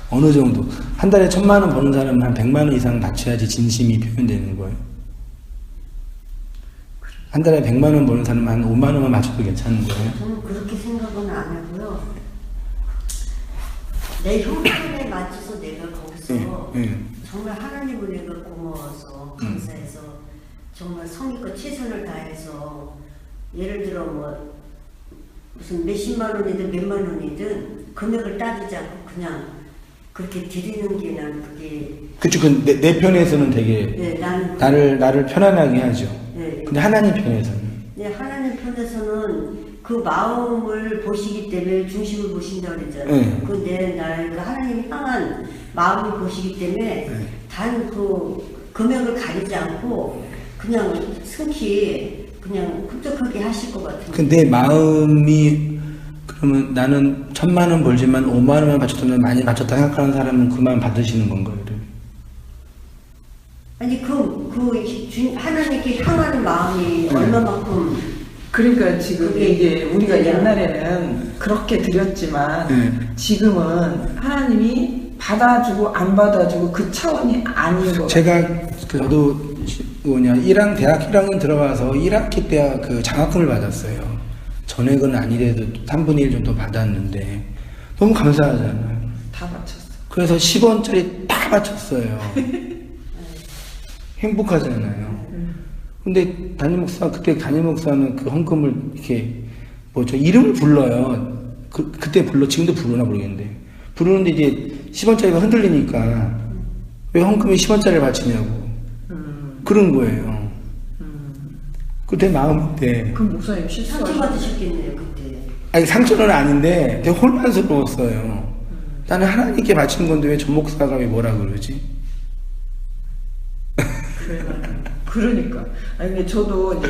[SPEAKER 2] 어느 정도 한 달에 1,000만 원 버는 사람은 한 100만 원 이상 바쳐야지 진심이 표현되는 거예요. 한 달에 100만 원 버는 사람은 한 5만 원만 바쳐도 괜찮은 거예요.
[SPEAKER 3] 저는 그렇게 생각은 안 하고요. 내 형편에 맞춰서 내가 거기서 정말 하나님을 내가 고마워서 감사해서 정말 성의껏 최선을 다해서 예를 들어 뭐 무슨 몇십만 원이든 몇만 원이든 금액을 따지지 않고 그냥 그렇게 드리는 게 난 그게
[SPEAKER 2] 그쵸. 내 편에서는 되게
[SPEAKER 3] 네,
[SPEAKER 2] 나를 편안하게 하죠.
[SPEAKER 3] 네.
[SPEAKER 2] 근데 하나님 편에서는
[SPEAKER 3] 네, 하나님 편에서는 그 마음을 보시기 때문에 중심을 보신다고 그랬잖아요. 근데 날 그 하나님 향한 마음을 보시기 때문에 단 그 금액을 가리지 않고 그냥 승히 그냥 흡족하게 하실 것 같은.
[SPEAKER 2] 근데 마음이 그러면 나는 1,000만 원 벌지만 5만 원만 바쳤다면 많이 바쳤다 생각하는 사람은 그 마음 받으시는 건가요?
[SPEAKER 3] 아니 하나님께 향하는 마음이 얼마만큼.
[SPEAKER 1] 그러니까 지금 이게 우리가 옛날에는 그렇게 드렸지만 지금은 하나님이 받아주고 안 받아주고 그 차원이 아닌 거.
[SPEAKER 2] 제가 저도 대학 1학년 들어가서 1학기 때 그 장학금을 받았어요. 전액은 아니래도 3분의 1 정도 받았는데 너무 감사하잖아요.
[SPEAKER 1] 다 바쳤어.
[SPEAKER 2] 그래서 10원짜리 다 바쳤어요. 행복하잖아요. 근데 그때 담임 목사는 그 헌금을 이렇게 저 이름을 불러요. 그때 지금도 부르나 모르겠는데 부르는데 이제 10원짜리가 흔들리니까 왜 헌금에 10원짜리를 바치냐고 그런 거예요. 그때 마음인데.
[SPEAKER 1] 그 목사님 실수하셨.
[SPEAKER 3] 상처 받으셨겠네요 그때.
[SPEAKER 2] 아니 상처는 아닌데 되게 혼란스러웠어요. 나는 하나님께 바치는 건데 왜 전 목사가 왜 뭐라 그러지?
[SPEAKER 1] 그러니까. 아니 근데 저도 이제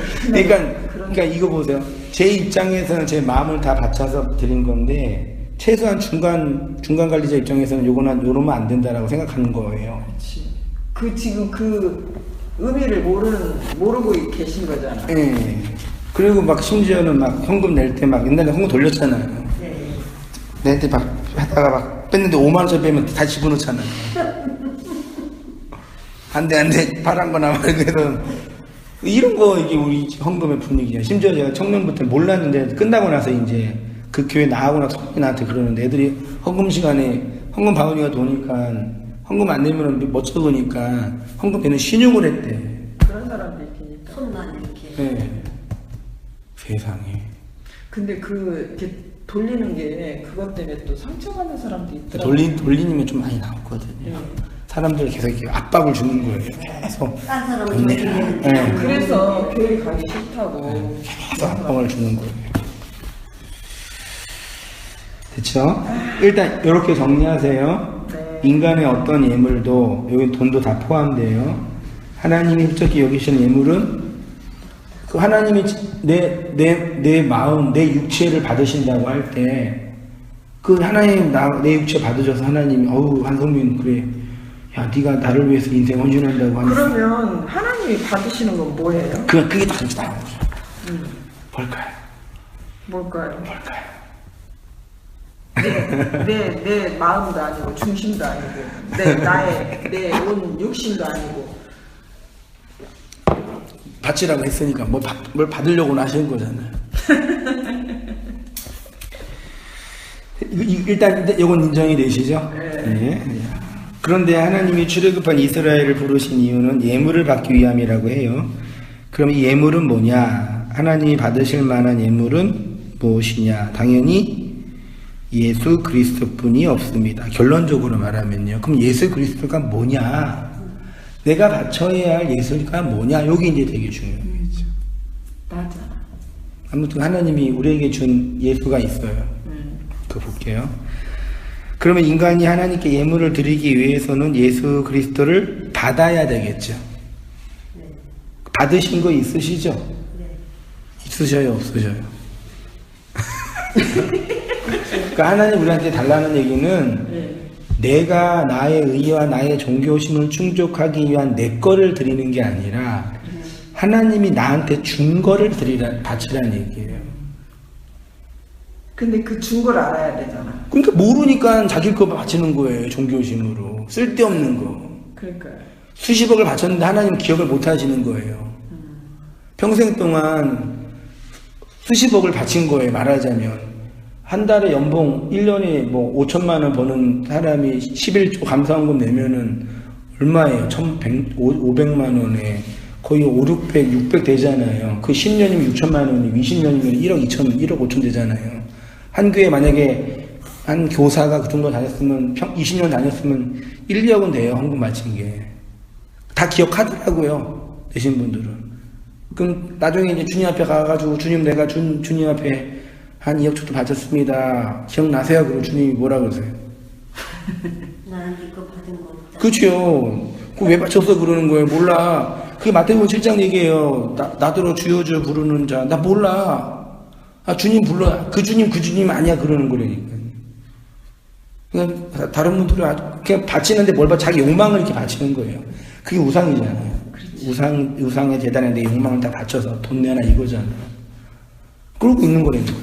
[SPEAKER 2] 그러니까 이거 보세요. 제 입장에서는 제 마음을 다 바쳐서 드린 건데 최소한 중간 관리자 입장에서는 요러면 안 된다라고 생각하는 거예요.
[SPEAKER 1] 그렇지. 지금 그 의미를 모르고 계신 거잖아.
[SPEAKER 2] 네. 그리고 막 심지어는 막 헌금 낼 때 막 옛날에 헌금 돌렸잖아요.
[SPEAKER 3] 네.
[SPEAKER 2] 낼 때 막 하다가 막 뺐는데 5만 원짜리 빼면 다 집어넣잖아요. 안 돼, 파란 거나 말해서 이런 거 이게 우리 헌금의 분위기야. 심지어 제가 청년부터 몰랐는데 끝나고 나서 이제 그 교회 나가고 나서 나한테 그러는데 애들이 헌금 시간에 헌금 바구니가 도니까 헌금 안 내면 못 쳐보니까 헌금 되는 신용을 했대.
[SPEAKER 1] 그런 사람도 있으니까.
[SPEAKER 3] 손만 이렇게.
[SPEAKER 2] 네. 세상에.
[SPEAKER 1] 근데 이렇게 돌리는 게 그것 때문에 또 상처받는 사람도 있더라고요.
[SPEAKER 2] 돌리면 좀 많이 나왔거든요. 사람들 계속 이렇게 압박을 주는 거예요. 계속.
[SPEAKER 3] 딴 사람은
[SPEAKER 2] 돈
[SPEAKER 3] 이렇게
[SPEAKER 2] 내라.
[SPEAKER 3] 되는데.
[SPEAKER 2] 네.
[SPEAKER 1] 그래서 교회 가기 싫다고.
[SPEAKER 2] 계속 압박을 주는 거예요. 됐죠? 일단 이렇게 정리하세요.
[SPEAKER 1] 네.
[SPEAKER 2] 인간의 어떤 예물도 여기 돈도 다 포함돼요. 하나님이 흡족히 여기시는 예물은 그 하나님이 내 마음, 내 육체를 받으신다고 할 때 그 하나님 내 육체 받으셔서 하나님이 한성민 그래 야 네가 나를 위해서 인생 헌신한다고 하는
[SPEAKER 1] 그러면 하나님이 받으시는 건 뭐예요?
[SPEAKER 2] 그게 다 나온 거죠. 뭘까요?
[SPEAKER 1] 뭘까요?
[SPEAKER 2] 뭘까요?
[SPEAKER 1] 내 마음도 아니고 중심도 아니고 내 온 육신도 아니고
[SPEAKER 2] 받으라고 했으니까 뭘 받으려고 하시는 거잖아요. 일단 이건 인정이 되시죠? 네. 그런데 하나님이 출애굽한 이스라엘을 부르신 이유는 예물을 받기 위함이라고 해요. 그럼 이 예물은 뭐냐? 하나님이 받으실 만한 예물은 무엇이냐? 당연히 예수 그리스도뿐이 없습니다. 결론적으로 말하면요. 그럼 예수 그리스도가 뭐냐? 내가 바쳐야 할 예수가 뭐냐? 여기 이제 되게 중요하겠죠.
[SPEAKER 1] 나잖아.
[SPEAKER 2] 아무튼 하나님이 우리에게 준 예수가 있어요. 그거 볼게요. 그러면 인간이 하나님께 예물을 드리기 위해서는 예수 그리스도를 받아야 되겠죠.
[SPEAKER 3] 네.
[SPEAKER 2] 받으신 거 있으시죠?
[SPEAKER 3] 네.
[SPEAKER 2] 있으셔요, 없으셔요? 그러니까 하나님 우리한테 달라는 얘기는 내가 나의 의와 나의 종교심을 충족하기 위한 내 거를 드리는 게 아니라 하나님이 나한테 준 거를 바치라는 얘기예요.
[SPEAKER 1] 근데 그 준 걸 알아야 되잖아.
[SPEAKER 2] 그러니까 모르니까 자기 거 바치는 거예요. 종교심으로. 쓸데없는 거.
[SPEAKER 1] 그러니까요.
[SPEAKER 2] 수십억을 바쳤는데 하나님은 기억을 못 하시는 거예요. 평생 동안 수십억을 바친 거예요. 말하자면. 한 달에 연봉 1년에 5천만 원 버는 사람이 11조 감사원금 내면은 얼마예요? 500만 원에 거의 5, 600, 600 되잖아요. 그 10년이면 6천만 원이 20년이면 1억 2천, 1억 5천 되잖아요. 한 교회 만약에 한 교사가 그 정도 다녔으면 20년 다녔으면 1, 2억은 돼요. 헌금 바친 게. 다 기억하더라고요. 되신 분들은. 그럼 나중에 이제 주님 앞에 가가지고 주님 내가 주님 앞에 한 2억 정도 바쳤습니다. 기억나세요? 그럼 주님이 뭐라 그러세요?
[SPEAKER 3] 나는 이거 받은 거 없다.
[SPEAKER 2] 그렇죠. 그 왜 바쳤어 그러는 거예요? 몰라. 그게 마태복음 7장 얘기예요. 나더러 주여 주여 부르는 자. 나 몰라. 주님 불러. 그 주님 아니야 그러는 거라니까. 그러니까 다른 분들은 그냥 바치는데 뭘 봐? 자기 욕망을 이렇게 바치는 거예요. 그게 우상이잖아요. 우상의 재단에 내 욕망을 다 바쳐서 돈 내나 이거잖아요. 그러고 있는 거라니까.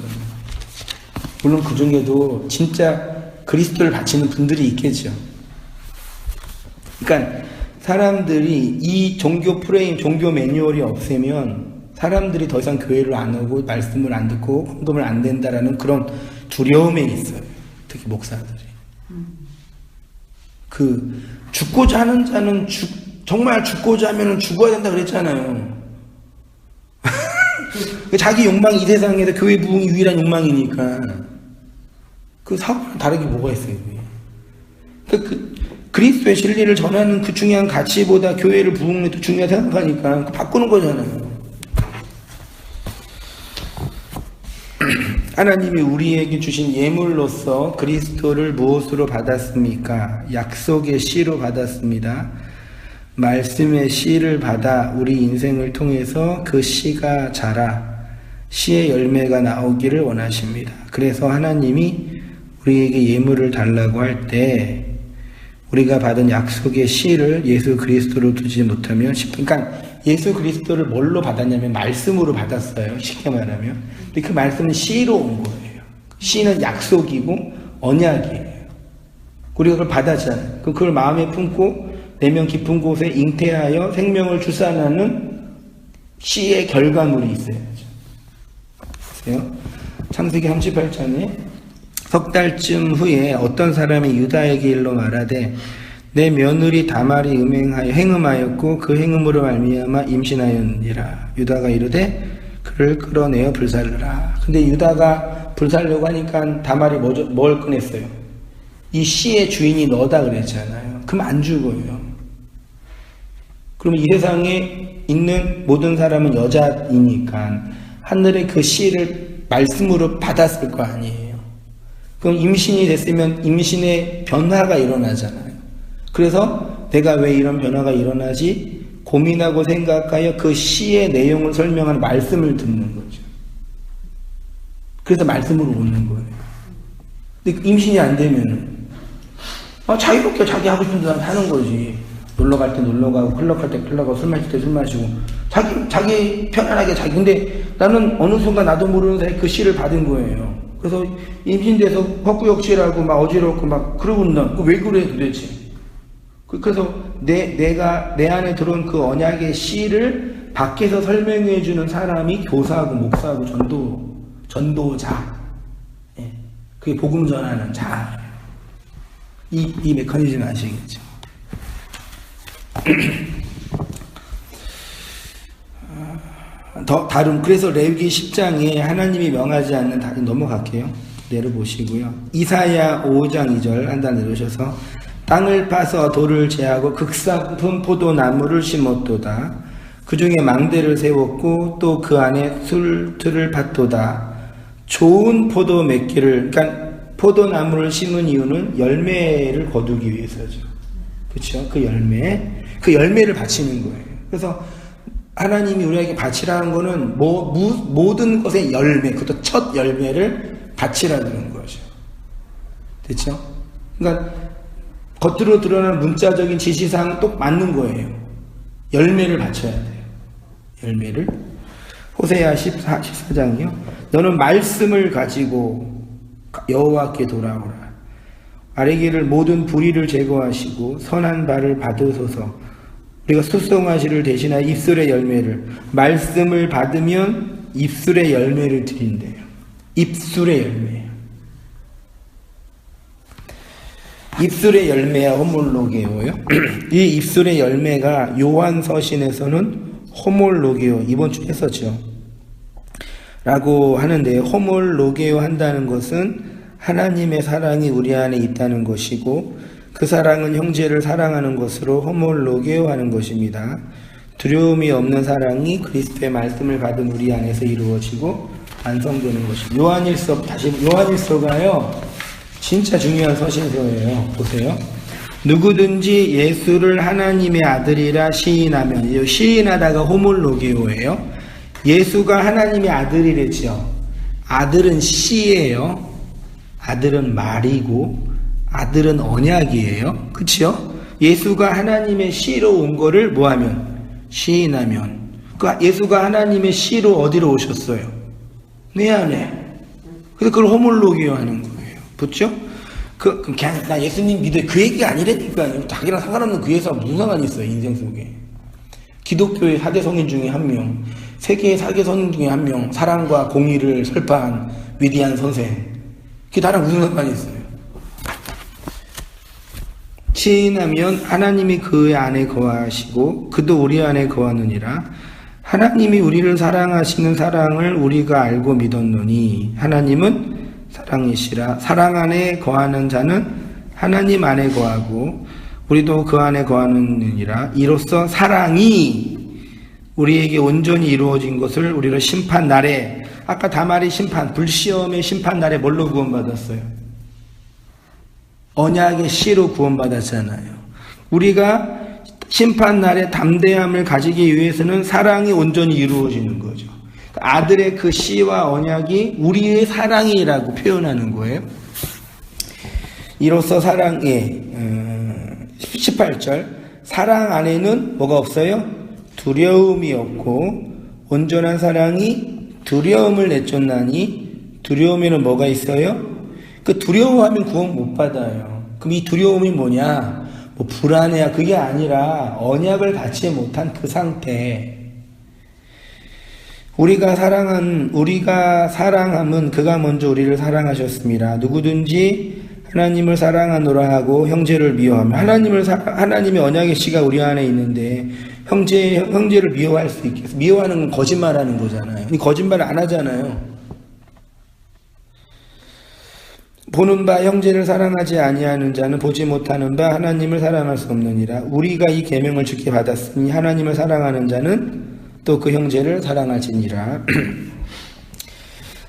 [SPEAKER 2] 물론 그 중에도 진짜 그리스도를 바치는 분들이 있겠죠. 그러니까 사람들이 이 종교 프레임, 종교 매뉴얼이 없으면 사람들이 더 이상 교회를 안 오고 말씀을 안 듣고 헌금을 안 된다라는 그런 두려움에 있어요. 특히 목사들이. 그 죽고자 하는 자는 정말 죽고자 하면 죽어야 된다 그랬잖아요. 자기 욕망이 이 세상에서 교회 부흥이 유일한 욕망이니까 그 사고랑 다르게 뭐가 있어요. 그 그리스도의 진리를 전하는 그 중요한 가치보다 교회를 부흥이 더 중요하다 생각하니까 바꾸는 거잖아요. 하나님이 우리에게 주신 예물로서 그리스도를 무엇으로 받았습니까? 약속의 씨로 받았습니다. 말씀의 씨를 받아 우리 인생을 통해서 그 씨가 자라 씨의 열매가 나오기를 원하십니다. 그래서 하나님이 우리에게 예물을 달라고 할 때 우리가 받은 약속의 씨를 예수 그리스도로 두지 못하면 그러니까 예수 그리스도를 뭘로 받았냐면 말씀으로 받았어요. 쉽게 말하면. 근데 그 말씀은 씨로 온 거예요. 씨는 약속이고 언약이에요. 우리가 그걸 받았잖아요. 그걸 마음에 품고 내면 깊은 곳에 잉태하여 생명을 출산하는 씨의 결과물이 있어야죠. 보세요. 창세기 38장에 석 달쯤 후에 어떤 사람이 유다에게 일러 말하되 내 며느리 다말이 행음하였고 그 행음으로 말미암아 임신하였느니라. 유다가 이르되 그를 끌어내어 불살르라. 근데 유다가 불살려고 하니까 다말이 뭘 꺼냈어요? 이 씨의 주인이 너다 그랬잖아요. 그럼 안 죽어요. 그럼 이 세상에 있는 모든 사람은 여자이니까 하늘의 그 씨를 말씀으로 받았을 거 아니에요. 그럼 임신이 됐으면 임신의 변화가 일어나잖아요. 그래서 내가 왜 이런 변화가 일어나지? 고민하고 생각하여 그 시의 내용을 설명하는 말씀을 듣는 거죠. 그래서 말씀으로 오는 거예요. 근데 임신이 안 되면은 자유롭게 자기 하고 싶은 대로 하는 거지. 놀러 갈 때 놀러 가고 클럽 갈 때 클럽 가고 술 마실 때 술 마시고 자기 편안하게 자기. 근데 나는 어느 순간 나도 모르는 사이에 그 시를 받은 거예요. 그래서 임신돼서 헛구역질하고 막 어지럽고 막 그러고 있나? 왜 그래 도대체? 그래서 내가 내 안에 들어온 그 언약의 씨를 밖에서 설명해 주는 사람이 교사하고 목사하고 전도자. 예. 그게 복음 전하는 자. 이 메커니즘 아시겠죠? 그래서 레위기 10장에 하나님이 명하지 않는 다시 넘어갈게요. 내려보시고요. 이사야 5장 2절 한 단 내려오셔서 땅을 파서 돌을 제하고 극삭은 포도나무를 심었도다. 그 중에 망대를 세웠고 또 그 안에 술틀을 팠도다. 좋은 포도 맺기를, 그러니까 포도나무를 심은 이유는 열매를 거두기 위해서죠. 그렇죠? 그 열매를 바치는 거예요. 그래서 하나님이 우리에게 바치라는 거는 모든 것의 열매, 그것도 첫 열매를 바치라는 거죠. 됐죠? 그러니까 겉으로 드러나는 문자적인 지시사항은 또 맞는 거예요. 열매를 바쳐야 돼요. 열매를. 호세아 14장이요. 너는 말씀을 가지고 여호와께 돌아오라. 아래기를 모든 불의를 제거하시고 선한 바를 받으소서. 우리가 수송하시를 대신하여 입술의 열매를, 말씀을 받으면 입술의 열매를 드린대요. 입술의 열매예요. 입술의 열매야 호몰로게오요. 이 입술의 열매가 요한 서신에서는 호몰로게오, 이번 주에 했었죠. 라고 하는데, 호몰로게오 한다는 것은 하나님의 사랑이 우리 안에 있다는 것이고, 그 사랑은 형제를 사랑하는 것으로 호몰로게오 하는 것입니다. 두려움이 없는 사랑이 그리스도의 말씀을 받은 우리 안에서 이루어지고 완성되는 것입니다. 요한일서가요, 진짜 중요한 서신서예요. 보세요. 누구든지 예수를 하나님의 아들이라 시인하면, 시인하다가 호몰로게오예요. 예수가 하나님의 아들이랬죠. 아들은 씨예요. 아들은 말이고 아들은 언약이에요. 그치요? 예수가 하나님의 씨로 온 거를 뭐하면? 시인하면. 예수가 하나님의 씨로 어디로 오셨어요? 내 안에. 그래서 그걸 호몰로게오 하는 거예요. 붙죠? 그냥 나 예수님 믿어. 그 얘기가 아니라니까요. 자기랑 상관없는 그 예수와 무슨 상관이 있어요, 인생 속에. 기독교의 4대 성인 중에 한 명, 세계의 4대 성인 중에 한 명, 사랑과 공의를 설파한 위대한 선생. 그게 나랑 무슨 상관이 있어요? 시인하면 하나님이 그 안에 거하시고 그도 우리 안에 거하느니라. 하나님이 우리를 사랑하시는 사랑을 우리가 알고 믿었노니 하나님은 사랑이시라. 사랑 안에 거하는 자는 하나님 안에 거하고 우리도 그 안에 거하느니라. 이로써 사랑이 우리에게 온전히 이루어진 것을 우리를 심판 날에, 아까 다말이 심판, 불시험의 심판 날에 뭘로 구원받았어요? 언약의 씨로 구원받았잖아요. 우리가 심판날에 담대함을 가지기 위해서는 사랑이 온전히 이루어지는 거죠. 아들의 그 씨와 언약이 우리의 사랑이라고 표현하는 거예요. 이로써 사랑에 18절 사랑 안에는 뭐가 없어요? 두려움이 없고 온전한 사랑이 두려움을 내쫓나니 두려움에는 뭐가 있어요? 그 두려워하면 구원 못 받아요. 그럼 이 두려움이 뭐냐? 뭐 불안해야 그게 아니라 언약을 갖지 못한 그 상태. 우리가 사랑함은 그가 먼저 우리를 사랑하셨습니다. 누구든지 하나님을 사랑하노라 하고 형제를 미워하며 하나님의 언약의 씨가 우리 안에 있는데 형제를 미워할 수 있겠어? 미워하는 건 거짓말하는 거잖아요. 거짓말을 안 하잖아요. 보는 바 형제를 사랑하지 아니하는 자는 보지 못하는 바 하나님을 사랑할 수 없느니라. 우리가 이 계명을 주께 받았으니 하나님을 사랑하는 자는 또 그 형제를 사랑하지니라.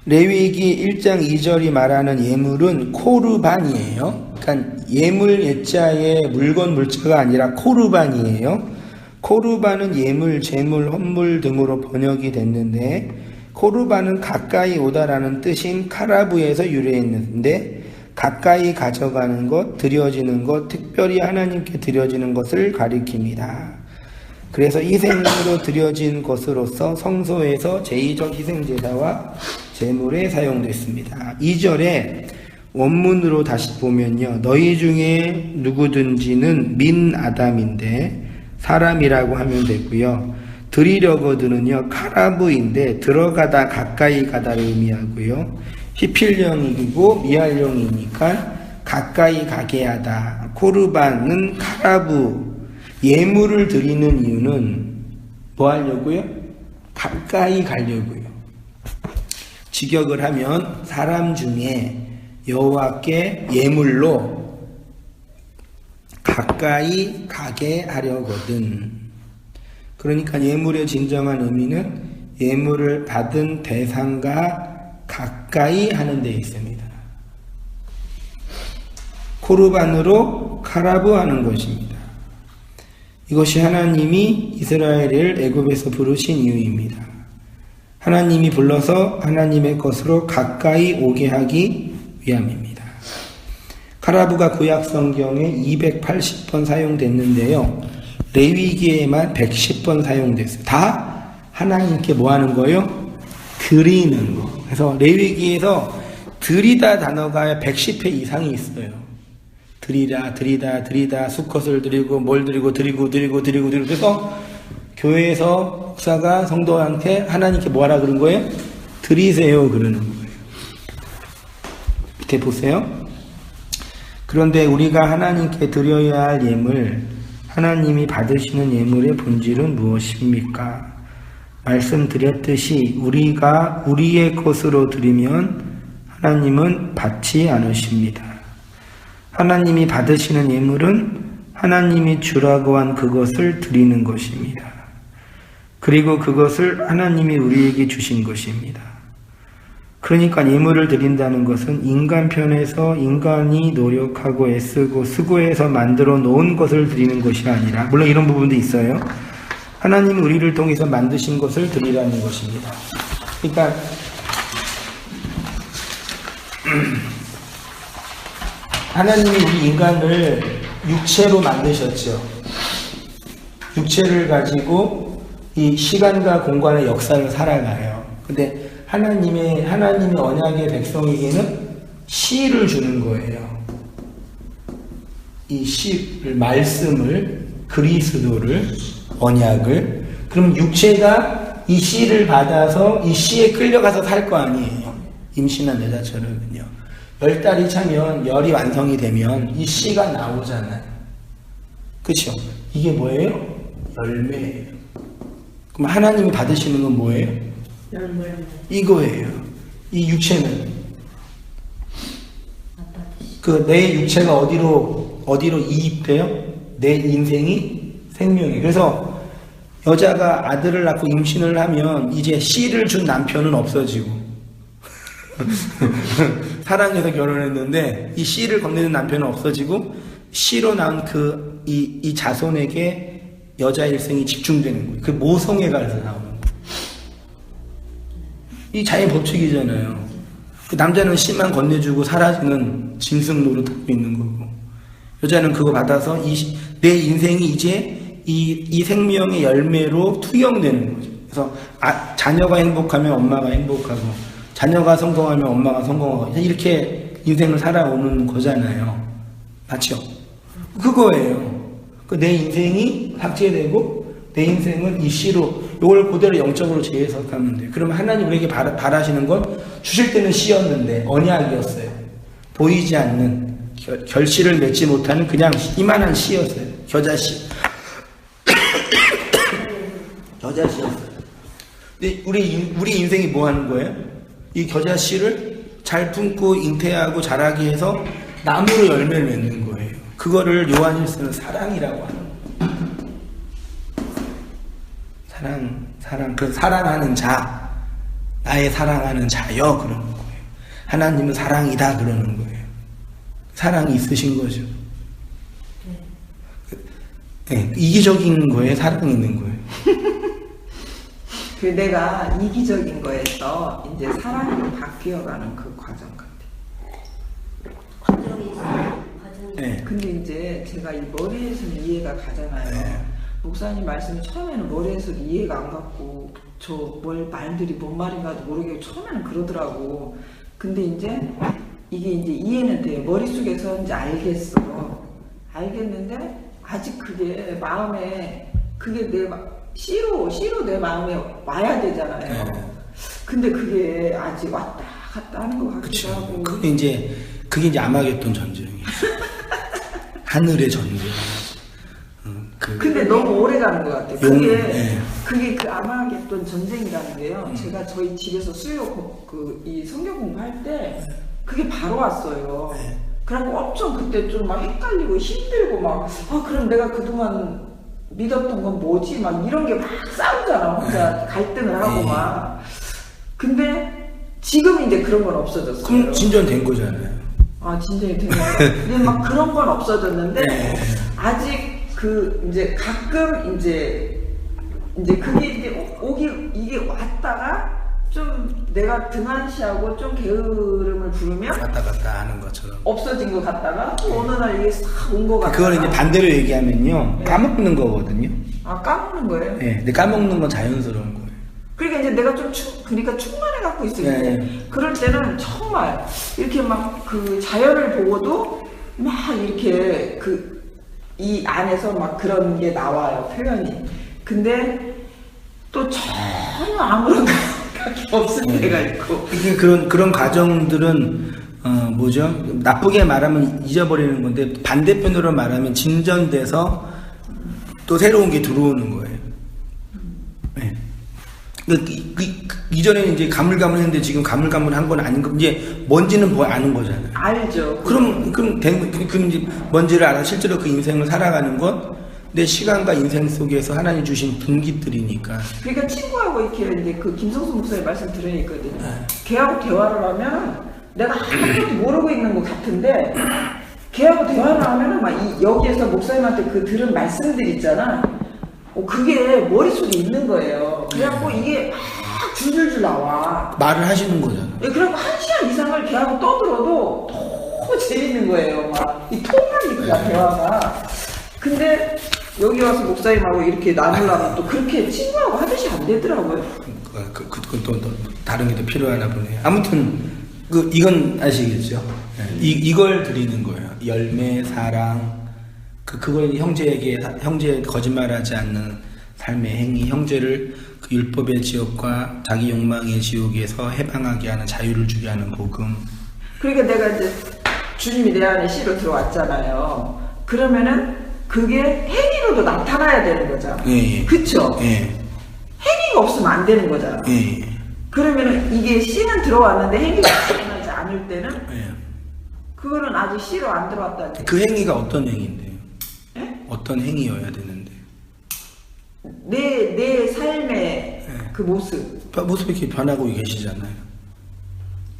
[SPEAKER 2] 레위기 1장 2절이 말하는 예물은 코르반이에요. 그러니까 예물 예자의 물건 물자가 아니라 코르반이에요. 코르반은 예물, 제물, 헌물 등으로 번역이 됐는데 코르반은 가까이 오다라는 뜻인 카라브에서 유래했는데 가까이 가져가는 것, 드려지는 것, 특별히 하나님께 드려지는 것을 가리킵니다. 그래서 희생으로 드려진 것으로서 성소에서 제2적 희생제사와 제물에 사용됐습니다. 2절에 원문으로 다시 보면요. 너희 중에 누구든지는 민 아담인데 사람이라고 하면 되고요. 드리려거든은요. 카라브인데 들어가다 가까이 가다를 의미하고요. 히필령이고 미알령이니까 가까이 가게 하다. 코르반은 카라브 예물을 드리는 이유는 뭐 하려고요? 가까이 가려고요. 직역을 하면 사람 중에 여호와께 예물로 가까이 가게 하려거든. 그러니까 예물의 진정한 의미는 예물을 받은 대상과 가까이 하는 데 있습니다. 코르반으로 카라브하는 것입니다. 이것이 하나님이 이스라엘을 애굽에서 부르신 이유입니다. 하나님이 불러서 하나님의 것으로 가까이 오게 하기 위함입니다. 카라브가 구약 성경에 280번 사용됐는데요. 레위기에만 110번 사용됐어요. 다 하나님께 뭐 하는 거예요? 드리는 거. 그래서 레위기에서 드리다 단어가 110회 이상이 있어요. 드리다, 수컷을 드리고, 뭘 드리고. 그래서 교회에서 목사가 성도한테 하나님께 뭐 하라 그런 거예요? 드리세요. 그러는 거예요. 밑에 보세요. 그런데 우리가 하나님께 드려야 할 예물, 하나님이 받으시는 예물의 본질은 무엇입니까? 말씀드렸듯이 우리가 우리의 것으로 드리면 하나님은 받지 않으십니다. 하나님이 받으시는 예물은 하나님이 주라고 한 그것을 드리는 것입니다. 그리고 그것을 하나님이 우리에게 주신 것입니다. 그러니까 예물을 드린다는 것은 인간 편에서 인간이 노력하고 애쓰고 수고해서 만들어 놓은 것을 드리는 것이 아니라, 물론 이런 부분도 있어요. 하나님이 우리를 통해서 만드신 것을 드리라는 것입니다. 그러니까 하나님이 우리 인간을 육체로 만드셨죠. 육체를 가지고 이 시간과 공간의 역사를 살아가요. 근데 하나님이 언약의 백성에게는 씨를 주는 거예요. 이 씨를, 말씀을, 그리스도를, 언약을. 그럼 육체가 이 씨를 받아서 이 씨에 끌려가서 살 거 아니에요. 임신한 여자처럼요. 10달이 차면 열이 완성이 되면 이 씨가 나오잖아요. 그렇죠? 이게 뭐예요? 열매예요. 그럼 하나님이 받으시는 건 뭐예요?
[SPEAKER 3] 열매.
[SPEAKER 2] 이거예요. 이 육체는 그 내 육체가 어디로 이입돼요? 내 인생이 생명이에요. 그래서 여자가 아들을 낳고 임신을 하면 이제 씨를 준 남편은 없어지고 사랑해서 결혼했는데 이 씨를 건네는 남편은 없어지고 씨로 낳은 이 자손에게 여자 일생이 집중되는 거예요. 그 모성애가 그래서 나오는 거예요. 이 자연 법칙이잖아요. 그 남자는 씨만 건네주고 사라지는 짐승 노릇하고 있는 거고, 여자는 그거 받아서 내 인생이 이제 이 생명의 열매로 투영되는 거죠. 그래서 자녀가 행복하면 엄마가 행복하고, 자녀가 성공하면 엄마가 성공하고, 이렇게 인생을 살아오는 거잖아요. 맞죠? 그거예요. 그 내 인생이 삭제되고 내 인생은 이 씨로 이걸 그대로 영적으로 재해석하면 돼요. 그러면 하나님 우리에게 바라시는 건 주실 때는 씨였는데 언약이었어요. 보이지 않는 결실을 맺지 못하는 그냥 이만한 씨였어요. 겨자씨. 겨자씨였어요. 근데 우리 인생이 뭐 하는 거예요? 이 겨자씨를 잘 품고 잉태하고 자라게 해서 나무로 열매를 맺는 거예요. 그거를 요한일서는 사랑이라고 하는 거예요. 그 사랑하는 자, 나의 사랑하는 자여 그러는 거예요. 하나님은 사랑이다 그러는 거예요. 사랑이 있으신 거죠. 네, 이기적인 거에 사랑이 있는 거예요.
[SPEAKER 1] 그 내가 이기적인 거에서 이제 사랑으로 바뀌어가는 그 과정 같아.
[SPEAKER 3] 과정이
[SPEAKER 2] 네.
[SPEAKER 1] 근데 이제 제가 이 머리에서는 이해가 가잖아요.
[SPEAKER 2] 네.
[SPEAKER 1] 목사님 말씀이 처음에는 머리에서 이해가 안 갔고 저 말들이 뭔 말인가도 모르겠고 처음에는 그러더라고. 근데 이제 이게 이제 이해는 돼요. 머릿속에서 이제 알겠는데 아직 그게 마음에 그게 씨로 내 마음에 와야 되잖아요.
[SPEAKER 2] 네.
[SPEAKER 1] 근데 그게 아직 왔다 갔다 하는 것 같기도
[SPEAKER 2] 그쵸.
[SPEAKER 1] 하고.
[SPEAKER 2] 그게 이제 아마겟돈 전쟁이에요. 하늘의 전쟁.
[SPEAKER 1] 근데 너무 오래 가는 것 같아요.
[SPEAKER 2] 네.
[SPEAKER 1] 그게 그 아마겟돈 전쟁이라는 게요. 제가 저희 집에서 이 성경 공부할 때 그게 바로 왔어요.
[SPEAKER 2] 네.
[SPEAKER 1] 그래갖고 엄청 그때 좀 막 헷갈리고 힘들고 막 그럼 내가 그동안 믿었던 건 뭐지? 막 이런 게 막 싸우잖아. 혼자 갈등을 하고 막. 근데 지금 이제 그런 건 없어졌어요.
[SPEAKER 2] 그럼 진전된 거잖아요.
[SPEAKER 1] 진전이 된 거예요. 근데 막 그런 건 없어졌는데 아직 이제 가끔 이제 그게 이제 이게 왔다가 좀 내가 등한시하고 좀 게으름을 부르면
[SPEAKER 2] 왔다 갔다 하는 것처럼.
[SPEAKER 1] 없어진 것 같다가 또 어느 날 이게 싹 온 것 같다가.
[SPEAKER 2] 그걸 이제 반대로 얘기하면요.
[SPEAKER 1] 네.
[SPEAKER 2] 까먹는 거거든요.
[SPEAKER 1] 까먹는 거예요?
[SPEAKER 2] 네. 근데 까먹는 건 자연스러운 거예요.
[SPEAKER 1] 그러니까 이제 내가 좀 그러니까 충만해 갖고 있을 때
[SPEAKER 2] 네.
[SPEAKER 1] 그럴 때는 정말 이렇게 막 그 자연을 보고도 막 이렇게 이 안에서 막 그런 게 나와요, 표현이. 근데 또 전혀 아무런 감각이 없을 때가 있고.
[SPEAKER 2] 그런 과정들은 뭐죠? 나쁘게 말하면 잊어버리는 건데 반대편으로 말하면 진전돼서 또 새로운 게 들어오는 거예요. 네. 이전에는 이제 가물가물했는데 지금 가물가물한 건 아닌 거. 이제 뭔지는 아는 거잖아요.
[SPEAKER 1] 알죠.
[SPEAKER 2] 그럼 이제 뭔지를 알아 실제로 그 인생을 살아가는 건 내 시간과 인생 속에서 하나님 주신 분기들이니까.
[SPEAKER 1] 그러니까 친구하고 이렇게 이제 그 김성수 목사님 말씀 들으니거든요. 걔하고 대화를 하면 내가 아무것도 모르고 있는 것 같은데 걔하고 대화를 하면은 막 여기에서 목사님한테 그 들은 말씀들 있잖아. 그게 머릿속에 있는 거예요. 그래갖고 이게 막 줄줄줄 나와.
[SPEAKER 2] 말을 하시는 거잖아.
[SPEAKER 1] 그래갖고 1시간 이상을 걔하고 떠들어도 너무 재밌는 거예요. 막 이 통하니까 대화가. 근데 여기 와서 목사님하고 이렇게 나누려면 또 그렇게 친구하고 하듯이 안 되더라고요.
[SPEAKER 2] 그건 또 다른 게 더 필요하나 보네요. 아무튼 이건 아시겠죠? 이걸 드리는 거예요. 열매, 사랑. 그걸 형제에 거짓말하지 않는 삶의 행위, 형제를 그 율법의 지옥과 자기 욕망의 지옥에서 해방하게 하는 자유를 주게 하는 복음.
[SPEAKER 1] 그러니까 내가 이제 주님이 내 안에 씨로 들어왔잖아요. 그러면은 그게 행위로도 나타나야 되는 거잖아.
[SPEAKER 2] 예.
[SPEAKER 1] 그쵸?
[SPEAKER 2] 예.
[SPEAKER 1] 행위가 없으면 안 되는 거잖아.
[SPEAKER 2] 예.
[SPEAKER 1] 그러면은 이게 씨는 들어왔는데 행위가 나타나지 않을 때는
[SPEAKER 2] 예.
[SPEAKER 1] 그거는 아직 씨로 안 들어왔다는
[SPEAKER 2] 그 행위가 어떤 행위인데요?
[SPEAKER 1] 예?
[SPEAKER 2] 어떤 행위여야 되는데?
[SPEAKER 1] 내 삶의 그 모습.
[SPEAKER 2] 모습이 이렇게 변하고 계시잖아요.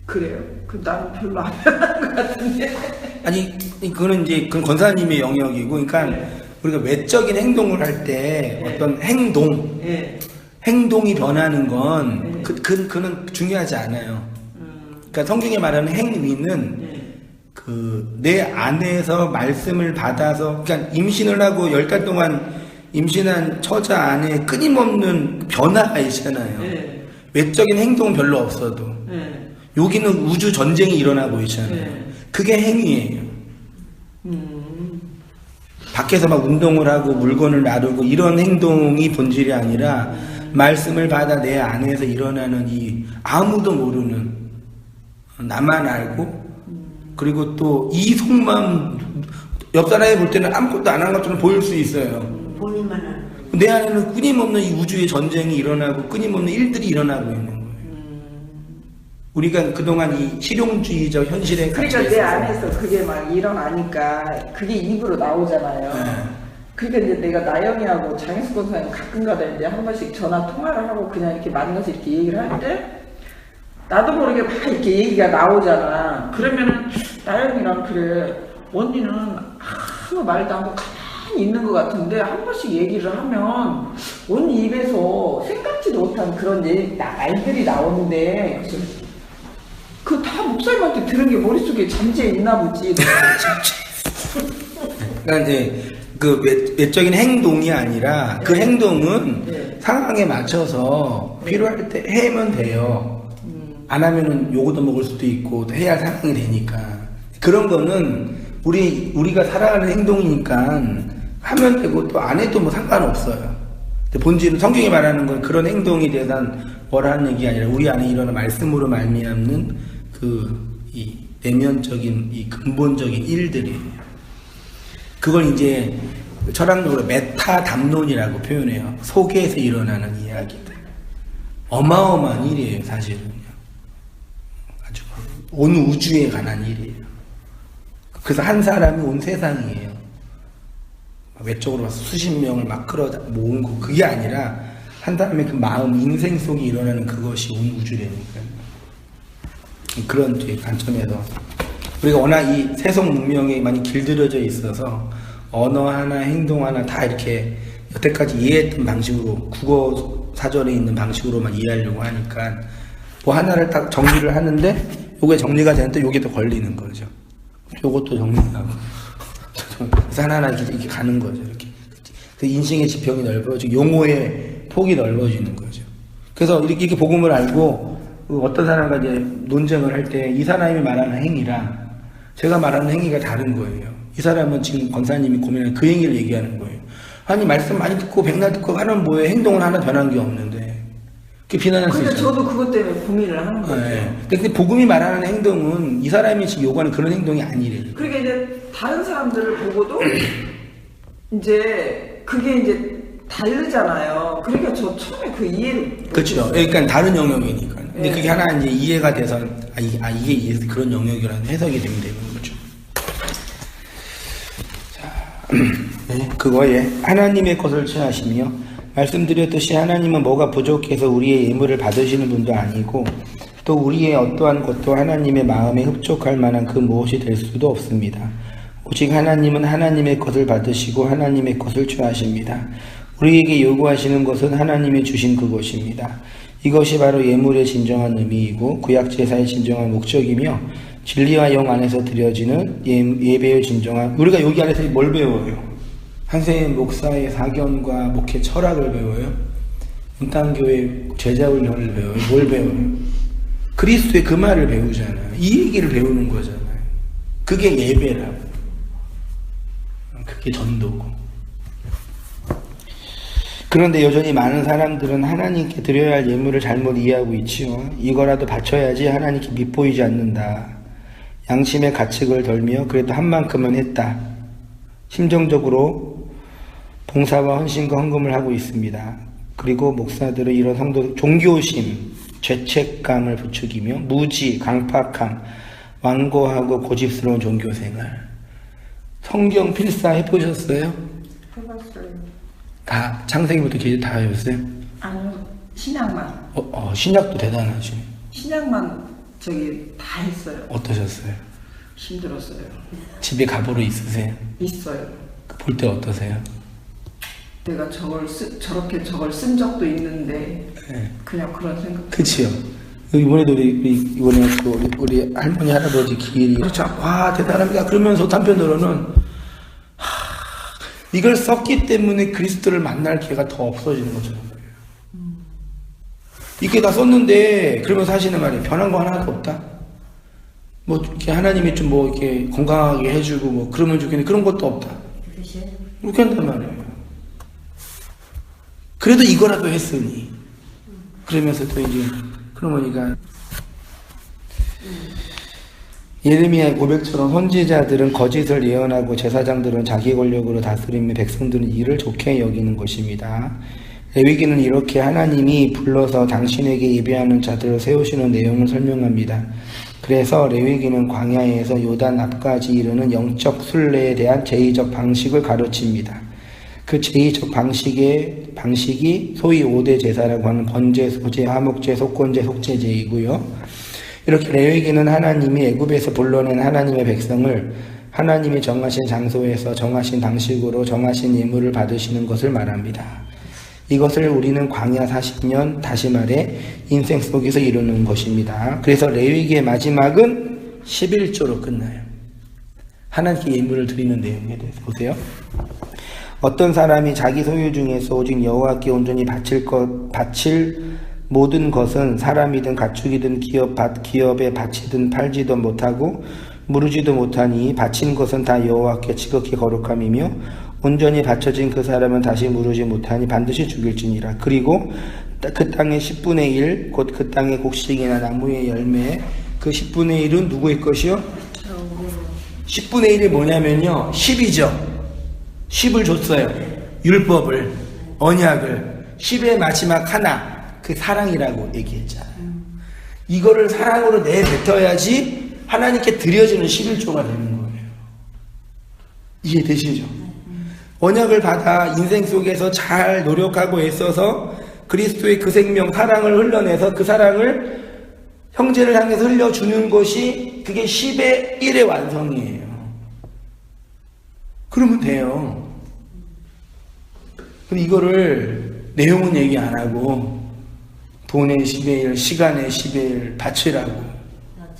[SPEAKER 1] 그래요. 나는 별로 안 변한 것 같은데.
[SPEAKER 2] 아니, 그거는 이제 권사님의 영역이고, 그러니까 우리가 외적인 행동을 할 때 어떤 행동이 변하는 건 그는 중요하지 않아요. 그러니까 성경에 말하는 행위는 내 안에서 말씀을 받아서, 그러니까 임신을 하고 10달 동안 임신한 처자 안에 끊임없는 변화가 있잖아요. 외적인 행동은 별로 없어도. 여기는 우주 전쟁이 일어나고 있잖아요. 그게 행위예요. 밖에서 막 운동을 하고 물건을 나르고 이런 행동이 본질이 아니라 말씀을 받아 내 안에서 일어나는 이 아무도 모르는 나만 알고 그리고 또 이 속마음 옆 사람이 볼 때는 아무것도 안 한 것처럼 보일 수 있어요.
[SPEAKER 3] 본인만 아는 거.
[SPEAKER 2] 내 안에는 끊임없는 이 우주의 전쟁이 일어나고 끊임없는 일들이 일어나고 있는 거예요. 우리가 그동안 이 실용주의적 현실에
[SPEAKER 1] 그러니까
[SPEAKER 2] 갇혀
[SPEAKER 1] 내
[SPEAKER 2] 있어서
[SPEAKER 1] 안에서 그게 막 일어나니까 그게 입으로 나오잖아요.
[SPEAKER 2] 네.
[SPEAKER 1] 그러니까 이제 내가 나영이하고 장혜숙 권사님 가끔가다 이제 한 번씩 전화 통화를 하고 그냥 이렇게 만나서 이렇게 얘기를 할 때 나도 모르게 막 이렇게 얘기가 나오잖아. 그러면은 나영이랑 그래 언니는 아무 말도 안 하고 가만히 있는 것 같은데 한 번씩 얘기를 하면 언니 입에서 생각지도 못한 그런 말들이 나오는데 그 다 목사님한테 들은 게 머릿속에 잠재해 있나 보지.
[SPEAKER 2] 그러니까 이제 그 외적인 행동이 아니라 그 행동은
[SPEAKER 1] 네.
[SPEAKER 2] 상황에 맞춰서 필요할 때 해면 돼요. 안 하면은 요거도 먹을 수도 있고 해야 할 상황이 되니까 그런 거는 우리가 살아가는 행동이니까 하면 되고 또 안 해도 뭐 상관없어요. 근데 본질은 성경이 말하는 건 그런 행동에 대한 뭐라는 얘기가 아니라 우리 안에 일어나는 말씀으로 말미암는 이 내면적인 이 근본적인 일들이에요. 그걸 이제 철학적으로 메타담론이라고 표현해요. 속에서 일어나는 이야기들. 어마어마한 일이에요, 사실은요. 아주 온 우주에 관한 일이에요. 그래서 한 사람이 온 세상이에요. 외적으로 봐서 수십 명을 막 끌어 모은 거 그게 아니라 한 사람의 그 마음, 인생 속에 일어나는 그것이 온 우주라니까요. 그런 관점에서 우리가 워낙 이 세속 문명에 많이 길들여져 있어서 언어 하나, 행동 하나 다 이렇게 여태까지 이해했던 방식으로 국어 사전에 있는 방식으로만 이해하려고 하니까 뭐 하나를 딱 정리를 하는데 요게 정리가 되는데 요게 또 걸리는 거죠. 요것도 정리하고 그래서 하나하나 이렇게 가는 거죠. 이렇게 그 인생의 지평이 넓어지고 용어의 폭이 넓어지는 거죠. 그래서 이렇게 복음을 알고 어떤 사람과 이제 논쟁을 할 때 이 사람이 말하는 행위랑 제가 말하는 행위가 다른 거예요. 이 사람은 지금 권사님이 고민하는 그 행위를 얘기하는 거예요. 아니 말씀 많이 듣고 백날 듣고 하는 뭐에 행동은 하나 변한 게 없는데 그게 비난할 수
[SPEAKER 1] 근데
[SPEAKER 2] 있잖아요.
[SPEAKER 1] 저도 그것 때문에 고민을 하는 거죠.
[SPEAKER 2] 네. 근데 복음이 말하는 행동은 이 사람이 지금 요구하는 그런 행동이 아니래요.
[SPEAKER 1] 그러니까 이제 다른 사람들을 보고도 이제 그게 이제 다르잖아요. 그러니까 저 처음에 그 이해를
[SPEAKER 2] 그렇죠. 그러니까 다른 영역이니까. 근데
[SPEAKER 1] 네.
[SPEAKER 2] 그게 하나 이제 이해가 돼서 이게 이해서 그런 영역이라는 해석이 되면 되는 거죠. 자, 네, 그거에 하나님의 것을 취하시며 말씀드렸듯이 하나님은 뭐가 부족해서 우리의 예물을 받으시는 분도 아니고 또 우리의 어떠한 것도 하나님의 마음에 흡족할 만한 그 무엇이 될 수도 없습니다. 오직 하나님은 하나님의 것을 받으시고 하나님의 것을 취하십니다. 우리에게 요구하시는 것은 하나님이 주신 그것입니다. 이것이 바로 예물의 진정한 의미이고 구약제사의 진정한 목적이며 진리와 영 안에서 드려지는 예배의 진정한 우리가 여기 안에서 뭘 배워요? 한세인 목사의 사견과 목회 철학을 배워요? 문땅교회 제자훈련을 배워요? 뭘 배워요? 그리스도의 그 말을 배우잖아요. 이 얘기를 배우는 거잖아요. 그게 예배라고. 그게 전도고. 그런데 여전히 많은 사람들은 하나님께 드려야 할 예물을 잘못 이해하고 있지요. 이거라도 바쳐야지 하나님께 밉보이지 않는다. 양심의 가책을 덜며 그래도 한 만큼은 했다. 심정적으로 봉사와 헌신과 헌금을 하고 있습니다. 그리고 목사들은 이런 성도 종교심, 죄책감을 부추기며 무지, 강팍함, 완고하고 고집스러운 종교생활. 성경 필사 해보셨어요?
[SPEAKER 1] 해봤어요.
[SPEAKER 2] 다 창세기부터 계시 다 해봤어요?
[SPEAKER 1] 아니요, 신약만.
[SPEAKER 2] 신약도 대단하시네.
[SPEAKER 1] 신약만 저기 다 했어요.
[SPEAKER 2] 어떠셨어요?
[SPEAKER 1] 힘들었어요.
[SPEAKER 2] 집에 가보로 있으세요?
[SPEAKER 1] 있어요.
[SPEAKER 2] 볼 때 어떠세요?
[SPEAKER 1] 내가 저렇게 저걸 쓴 적도 있는데
[SPEAKER 2] 네.
[SPEAKER 1] 그냥 그런 생각.
[SPEAKER 2] 그치요. 이번에도 이번에 또 우리 할머니 할아버지 기일이 그렇죠. 와 대단합니다. 그러면서 한편으로는 이걸 썼기 때문에 그리스도를 만날 기회가 더 없어지는 것처럼 보여요. 이렇게 다 썼는데 그러면서 하시는 말이 변한 거 하나도 없다. 뭐 이렇게 하나님이 좀 뭐 이렇게 건강하게 해주고 뭐 그러면 좋겠는데 그런 것도 없다. 그렇게 한단 말이에요. 그래도 이거라도 했으니. 그러면서 또 이제, 그러니까 예레미야의 고백처럼 선지자들은 거짓을 예언하고 제사장들은 자기 권력으로 다스리며 백성들은 이를 좋게 여기는 것입니다. 레위기는 이렇게 하나님이 불러서 당신에게 예배하는 자들을 세우시는 내용을 설명합니다. 그래서 레위기는 광야에서 요단 앞까지 이르는 영적 순례에 대한 제의적 방식을 가르칩니다. 그 제의적 방식이 소위 5대 제사라고 하는 번제, 소제, 화목제, 속건제, 속죄제이고요. 이렇게 레위기는 하나님이 애굽에서 불러낸 하나님의 백성을 하나님이 정하신 장소에서 정하신 방식으로 정하신 예물을 받으시는 것을 말합니다. 이것을 우리는 광야 40년, 다시 말해 인생 속에서 이루는 것입니다. 그래서 레위기의 마지막은 11조로 끝나요. 하나님께 예물을 드리는 내용에 대해서 보세요. 어떤 사람이 자기 소유 중에서 오직 여호와께 온전히 바칠 모든 것은 사람이든 가축이든 기업에 바치든 팔지도 못하고 무르지도 못하니 바친 것은 다 여호와께 지극히 거룩함이며 온전히 바쳐진 그 사람은 다시 무르지 못하니 반드시 죽일지니라. 그리고 그 땅의 10분의 1 곧 그 땅의 곡식이나 나무의 열매 그 10분의 1은 누구의 것이요? 10분의 1이 뭐냐면요 10이죠. 10을 줬어요. 율법을, 언약을. 10의 마지막 하나 그 사랑이라고 얘기했잖아요. 이거를 사랑으로 내뱉어야지 하나님께 드려지는 11조가 되는 거예요. 이해되시죠? 언약을 받아 인생 속에서 잘 노력하고 애써서 그리스도의 그 생명, 사랑을 흘러내서 그 사랑을 형제를 향해서 흘려주는 것이 그게 10의 1의 완성이에요. 그러면 돼요. 근데 이거를 내용은 얘기 안 하고 돈의 10의 1, 시간의 10의 1 바치라고. 맞아요.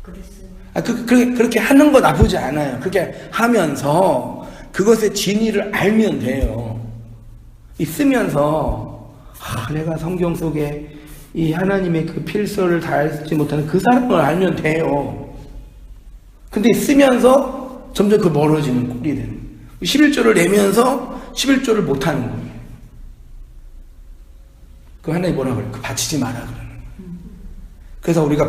[SPEAKER 2] 그랬어요. 그렇게 하는 거 나쁘지 않아요. 그렇게 하면서 그것의 진리를 알면 돼요. 쓰면서 내가 성경 속에 이 하나님의 그 필서를 다 알지 못하는 그 사람을 알면 돼요. 근데 쓰면서 점점 그 멀어지는 꼴이 되는 거예요. 11조를 내면서 11조를 못하는 거예요. 그 하나님 뭐라 그래요? 그 바치지 마라 그러는 거예요. 그래서 우리가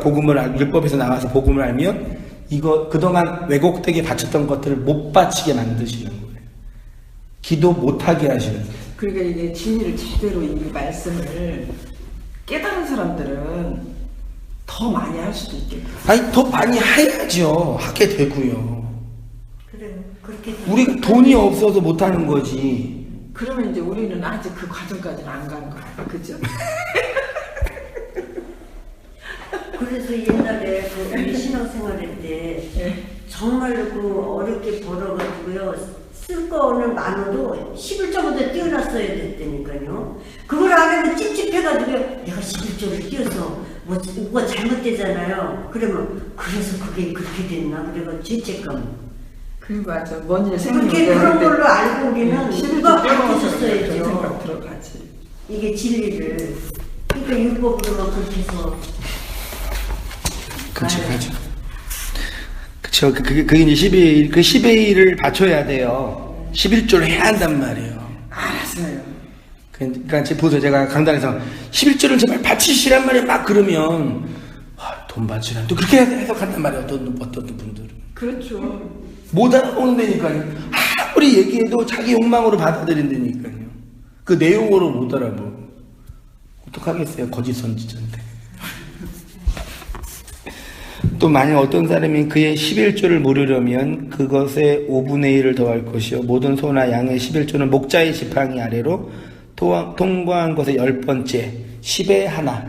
[SPEAKER 2] 율법에서 나와서 복음을 알면 이거 그동안 왜곡되게 바쳤던 것들을 못 바치게 만드시는 거예요. 기도 못하게 하시는 거예요.
[SPEAKER 1] 그러니까 이게 진리를 제대로 이 말씀을 깨달은 사람들은 더 많이 할 수도 있겠고.
[SPEAKER 2] 아니 더 많이 해야죠. 하게 되고요.
[SPEAKER 3] 그래요. 그렇게
[SPEAKER 2] 우리가 돈이 없어서 못하는 거지.
[SPEAKER 1] 그러면 이제 우리는 아직 그 과정까지는 안 간 거야. 그죠?
[SPEAKER 3] 그래서 옛날에 그 우리 신앙생활할 때 정말로 그 어렵게 벌어가지고요 쓸 거는 많아도 11조부터 띄워놨어야 됐다니까요. 그걸 안 하면 찝찝해가지고 내가 11조를 띄워서 뭐가 잘못되잖아요. 그러면 그래서 그게 그렇게 됐나 그래가 죄책감.
[SPEAKER 1] 맞아. 뭔 일
[SPEAKER 3] 그렇게 그런 걸로 알고 우리는 누가 바꾸셨어야죠.
[SPEAKER 1] 생각 들어가지.
[SPEAKER 3] 이게 진리를. 그러니까 율법으로만 그렇게 해서.
[SPEAKER 2] 그쵸. 그쵸. 그게 이제 10의 1을 바쳐야 돼요. 11조를 해야 한단 말이에요.
[SPEAKER 1] 알았어요.
[SPEAKER 2] 그러니까 보세요. 제가 강단에서 11조를 제발 바치시란 말이에요. 막 그러면 돈 바치란 또 그렇게 해석한단 말이에요. 어떤 분들은.
[SPEAKER 1] 그렇죠.
[SPEAKER 2] 못 알아보는다니까요. 아무리 얘기해도 자기 욕망으로 받아들인다니까요. 그 내용으로 못 알아보고. 어떡하겠어요. 거짓 선지자인데. 또 만약 어떤 사람이 그의 11조를 물으려면 그것에 5분의 1을 더할 것이요 모든 소나 양의 11조는 목자의 지팡이 아래로 통과한 것의 10번째 10의 하나.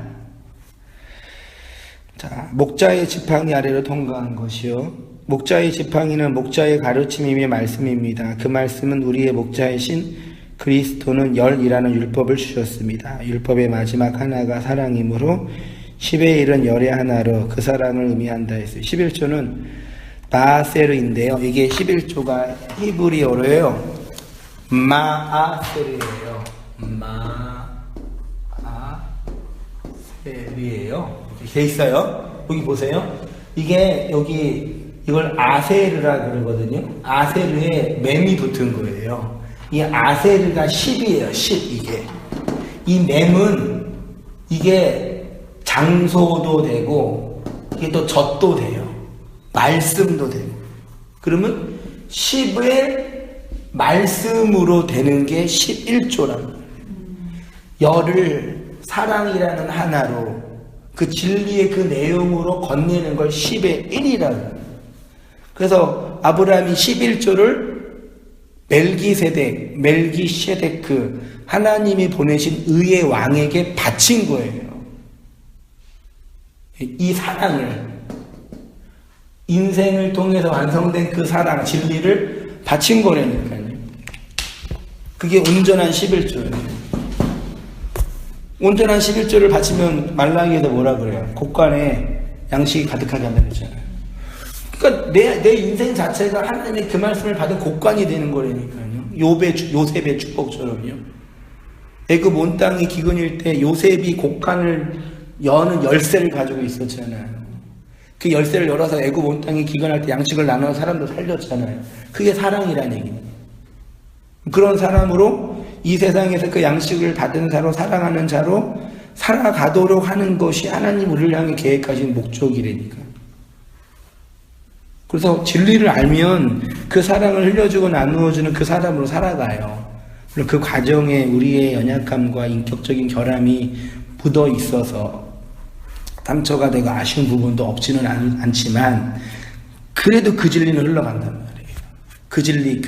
[SPEAKER 2] 자, 목자의 지팡이 아래로 통과한 것이요 목자의 지팡이는 목자의 가르침이며 말씀입니다. 그 말씀은 우리의 목자이신 그리스도는 열이라는 율법을 주셨습니다. 율법의 마지막 하나가 사랑이므로 10의 1은 열의 하나로 그 사랑을 의미한다 했어요. 11조는 마아세르인데요. 이게 11조가 히브리어로요. 마아세르예요. 마아세르예요. 이렇게 돼 있어요. 여기 보세요. 이걸 아세르라 그러거든요. 아세르에 맴이 붙은 거예요. 이 아세르가 10이에요. 10 이게. 이 맴은 이게 장소도 되고 이게 또 젖도 돼요. 말씀도 되고. 그러면 10의 말씀으로 되는 게 11조란 열을 사랑이라는 하나로 그 진리의 그 내용으로 건네는 걸 10의 1이라고. 그래서 아브라함이 11조를 멜기세덱, 하나님이 보내신 의의 왕에게 바친 거예요. 이 사랑을, 인생을 통해서 완성된 그 사랑, 진리를 바친 거라니까요. 그게 온전한 11조예요. 온전한 11조를 바치면 말라기에도 뭐라 그래요? 곳간에 양식이 가득하게 한다고 했잖아요. 그러니까 내 인생 자체가 하나님의 그 말씀을 받은 곳간이 되는 거라니까요. 요셉의 축복처럼요. 애굽 온 땅이 기근일 때 요셉이 곳간을 여는 열쇠를 가지고 있었잖아요. 그 열쇠를 열어서 애굽 온 땅이 기근할 때 양식을 나눠서 사람도 살렸잖아요. 그게 사랑이라는 얘기예요. 그런 사람으로 이 세상에서 그 양식을 받은 자로 사랑하는 자로 살아가도록 하는 것이 하나님 우리를 향해 계획하신 목적이라니까. 그래서 진리를 알면 그 사랑을 흘려주고 나누어주는 그 사람으로 살아가요. 물론 그 과정에 우리의 연약함과 인격적인 결함이 묻어 있어서 상처가 되고 아쉬운 부분도 없지는 않지만 그래도 그 진리는 흘러간단 말이에요. 그 진리,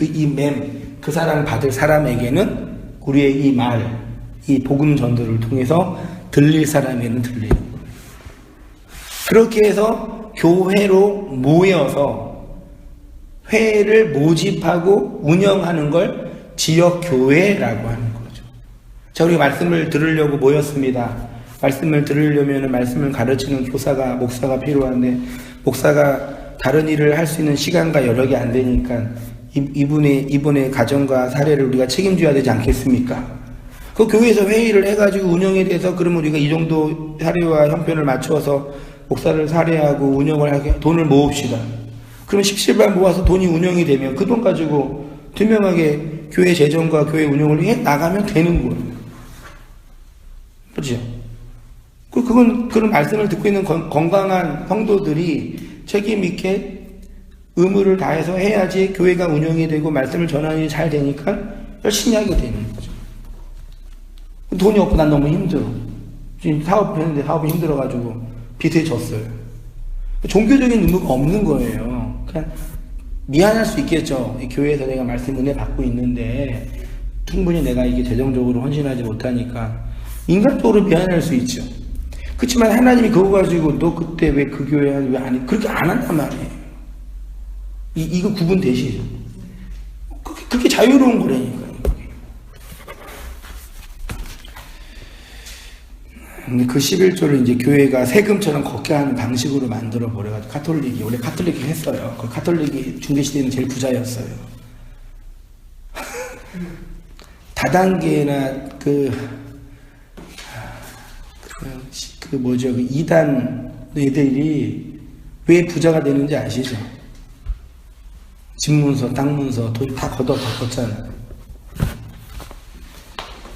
[SPEAKER 2] 그 사랑을 받을 사람에게는 우리의 이 말, 이 복음 전도를 통해서 들릴 사람에게는 들리는 거예요. 그렇게 해서 교회로 모여서 회를 모집하고 운영하는 걸 지역교회라고 하는 거죠. 자, 우리가 말씀을 들으려고 모였습니다. 말씀을 들으려면 말씀을 가르치는 교사가, 목사가 필요한데 목사가 다른 일을 할 수 있는 시간과 여력이 안 되니까 이분의 가정과 사례를 우리가 책임져야 되지 않겠습니까? 그 교회에서 회의를 해가지고 운영에 대해서 그러면 우리가 이 정도 사례와 형편을 맞춰서 목사를 사례하고 운영을 하게 돈을 모읍시다. 그러면 십시일반 모아서 돈이 운영이 되면 그 돈 가지고 투명하게 교회 재정과 교회 운영을 해 나가면 되는 거예요. 그렇죠? 그런 말씀을 듣고 있는 건강한 성도들이 책임있게 의무를 다해서 해야지 교회가 운영이 되고 말씀을 전하는 일이 잘 되니까 열심히 하게 되는 거죠. 돈이 없고 난 너무 힘들어. 지금 사업을 했는데 사업이 힘들어가지고 빚에 졌어요. 종교적인 의무가 없는 거예요. 그냥 미안할 수 있겠죠. 이 교회에서 내가 말씀 은혜 받고 있는데 충분히 내가 이게 재정적으로 헌신하지 못하니까 인간적으로 미안할 수 있죠. 그렇지만 하나님이 그거 가지고 너 그때 왜 그 교회 왜 안 해? 그렇게 안 한단 말이에요. 이거 구분되시죠? 그게 자유로운 거라니까요. 근데 그 11조를 이제 교회가 세금처럼 걷게 하는 방식으로 만들어 버려가지고 카톨릭이, 원래 카톨릭이 했어요. 그 카톨릭이 중세시대에는 제일 부자였어요. 다단계나 그 이단 애들이 왜 부자가 되는지 아시죠? 집문서, 땅문서, 돈 다 걷었잖아요.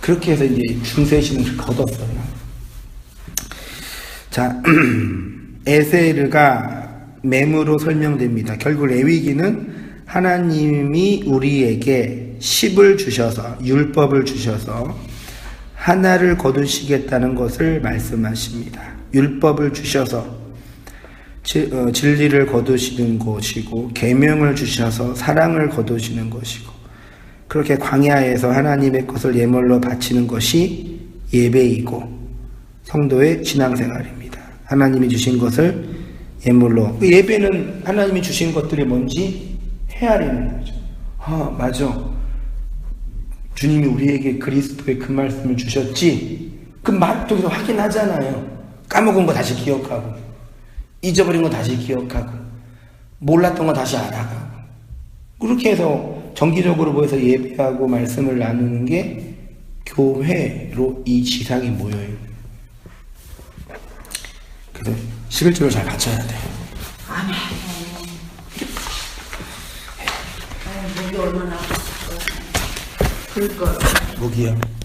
[SPEAKER 2] 그렇게 해서 이제 중세시는 걷었어요. 자, 에세르가 맴으로 설명됩니다. 결국 레위기는 하나님이 우리에게 10을 주셔서, 율법을 주셔서 하나를 거두시겠다는 것을 말씀하십니다. 율법을 주셔서 진리를 거두시는 것이고, 계명을 주셔서 사랑을 거두시는 것이고, 그렇게 광야에서 하나님의 것을 예물로 바치는 것이 예배이고 성도의 신앙생활입니다. 하나님이 주신 것을 예물로, 예배는 하나님이 주신 것들이 뭔지 헤아리는 거죠. 맞아, 주님이 우리에게 그리스도의 그 말씀을 주셨지. 그 말 통해서 확인하잖아요. 까먹은 거 다시 기억하고, 잊어버린 거 다시 기억하고, 몰랐던 거 다시 알아가고, 그렇게 해서 정기적으로 모여서 예배하고 말씀을 나누는 게 교회로 이 지상이 모여있는. 그래서 11조를 잘 갖춰야 돼요.
[SPEAKER 1] 아멘.
[SPEAKER 3] 목이 얼마나
[SPEAKER 1] 그러니까
[SPEAKER 2] 목이요.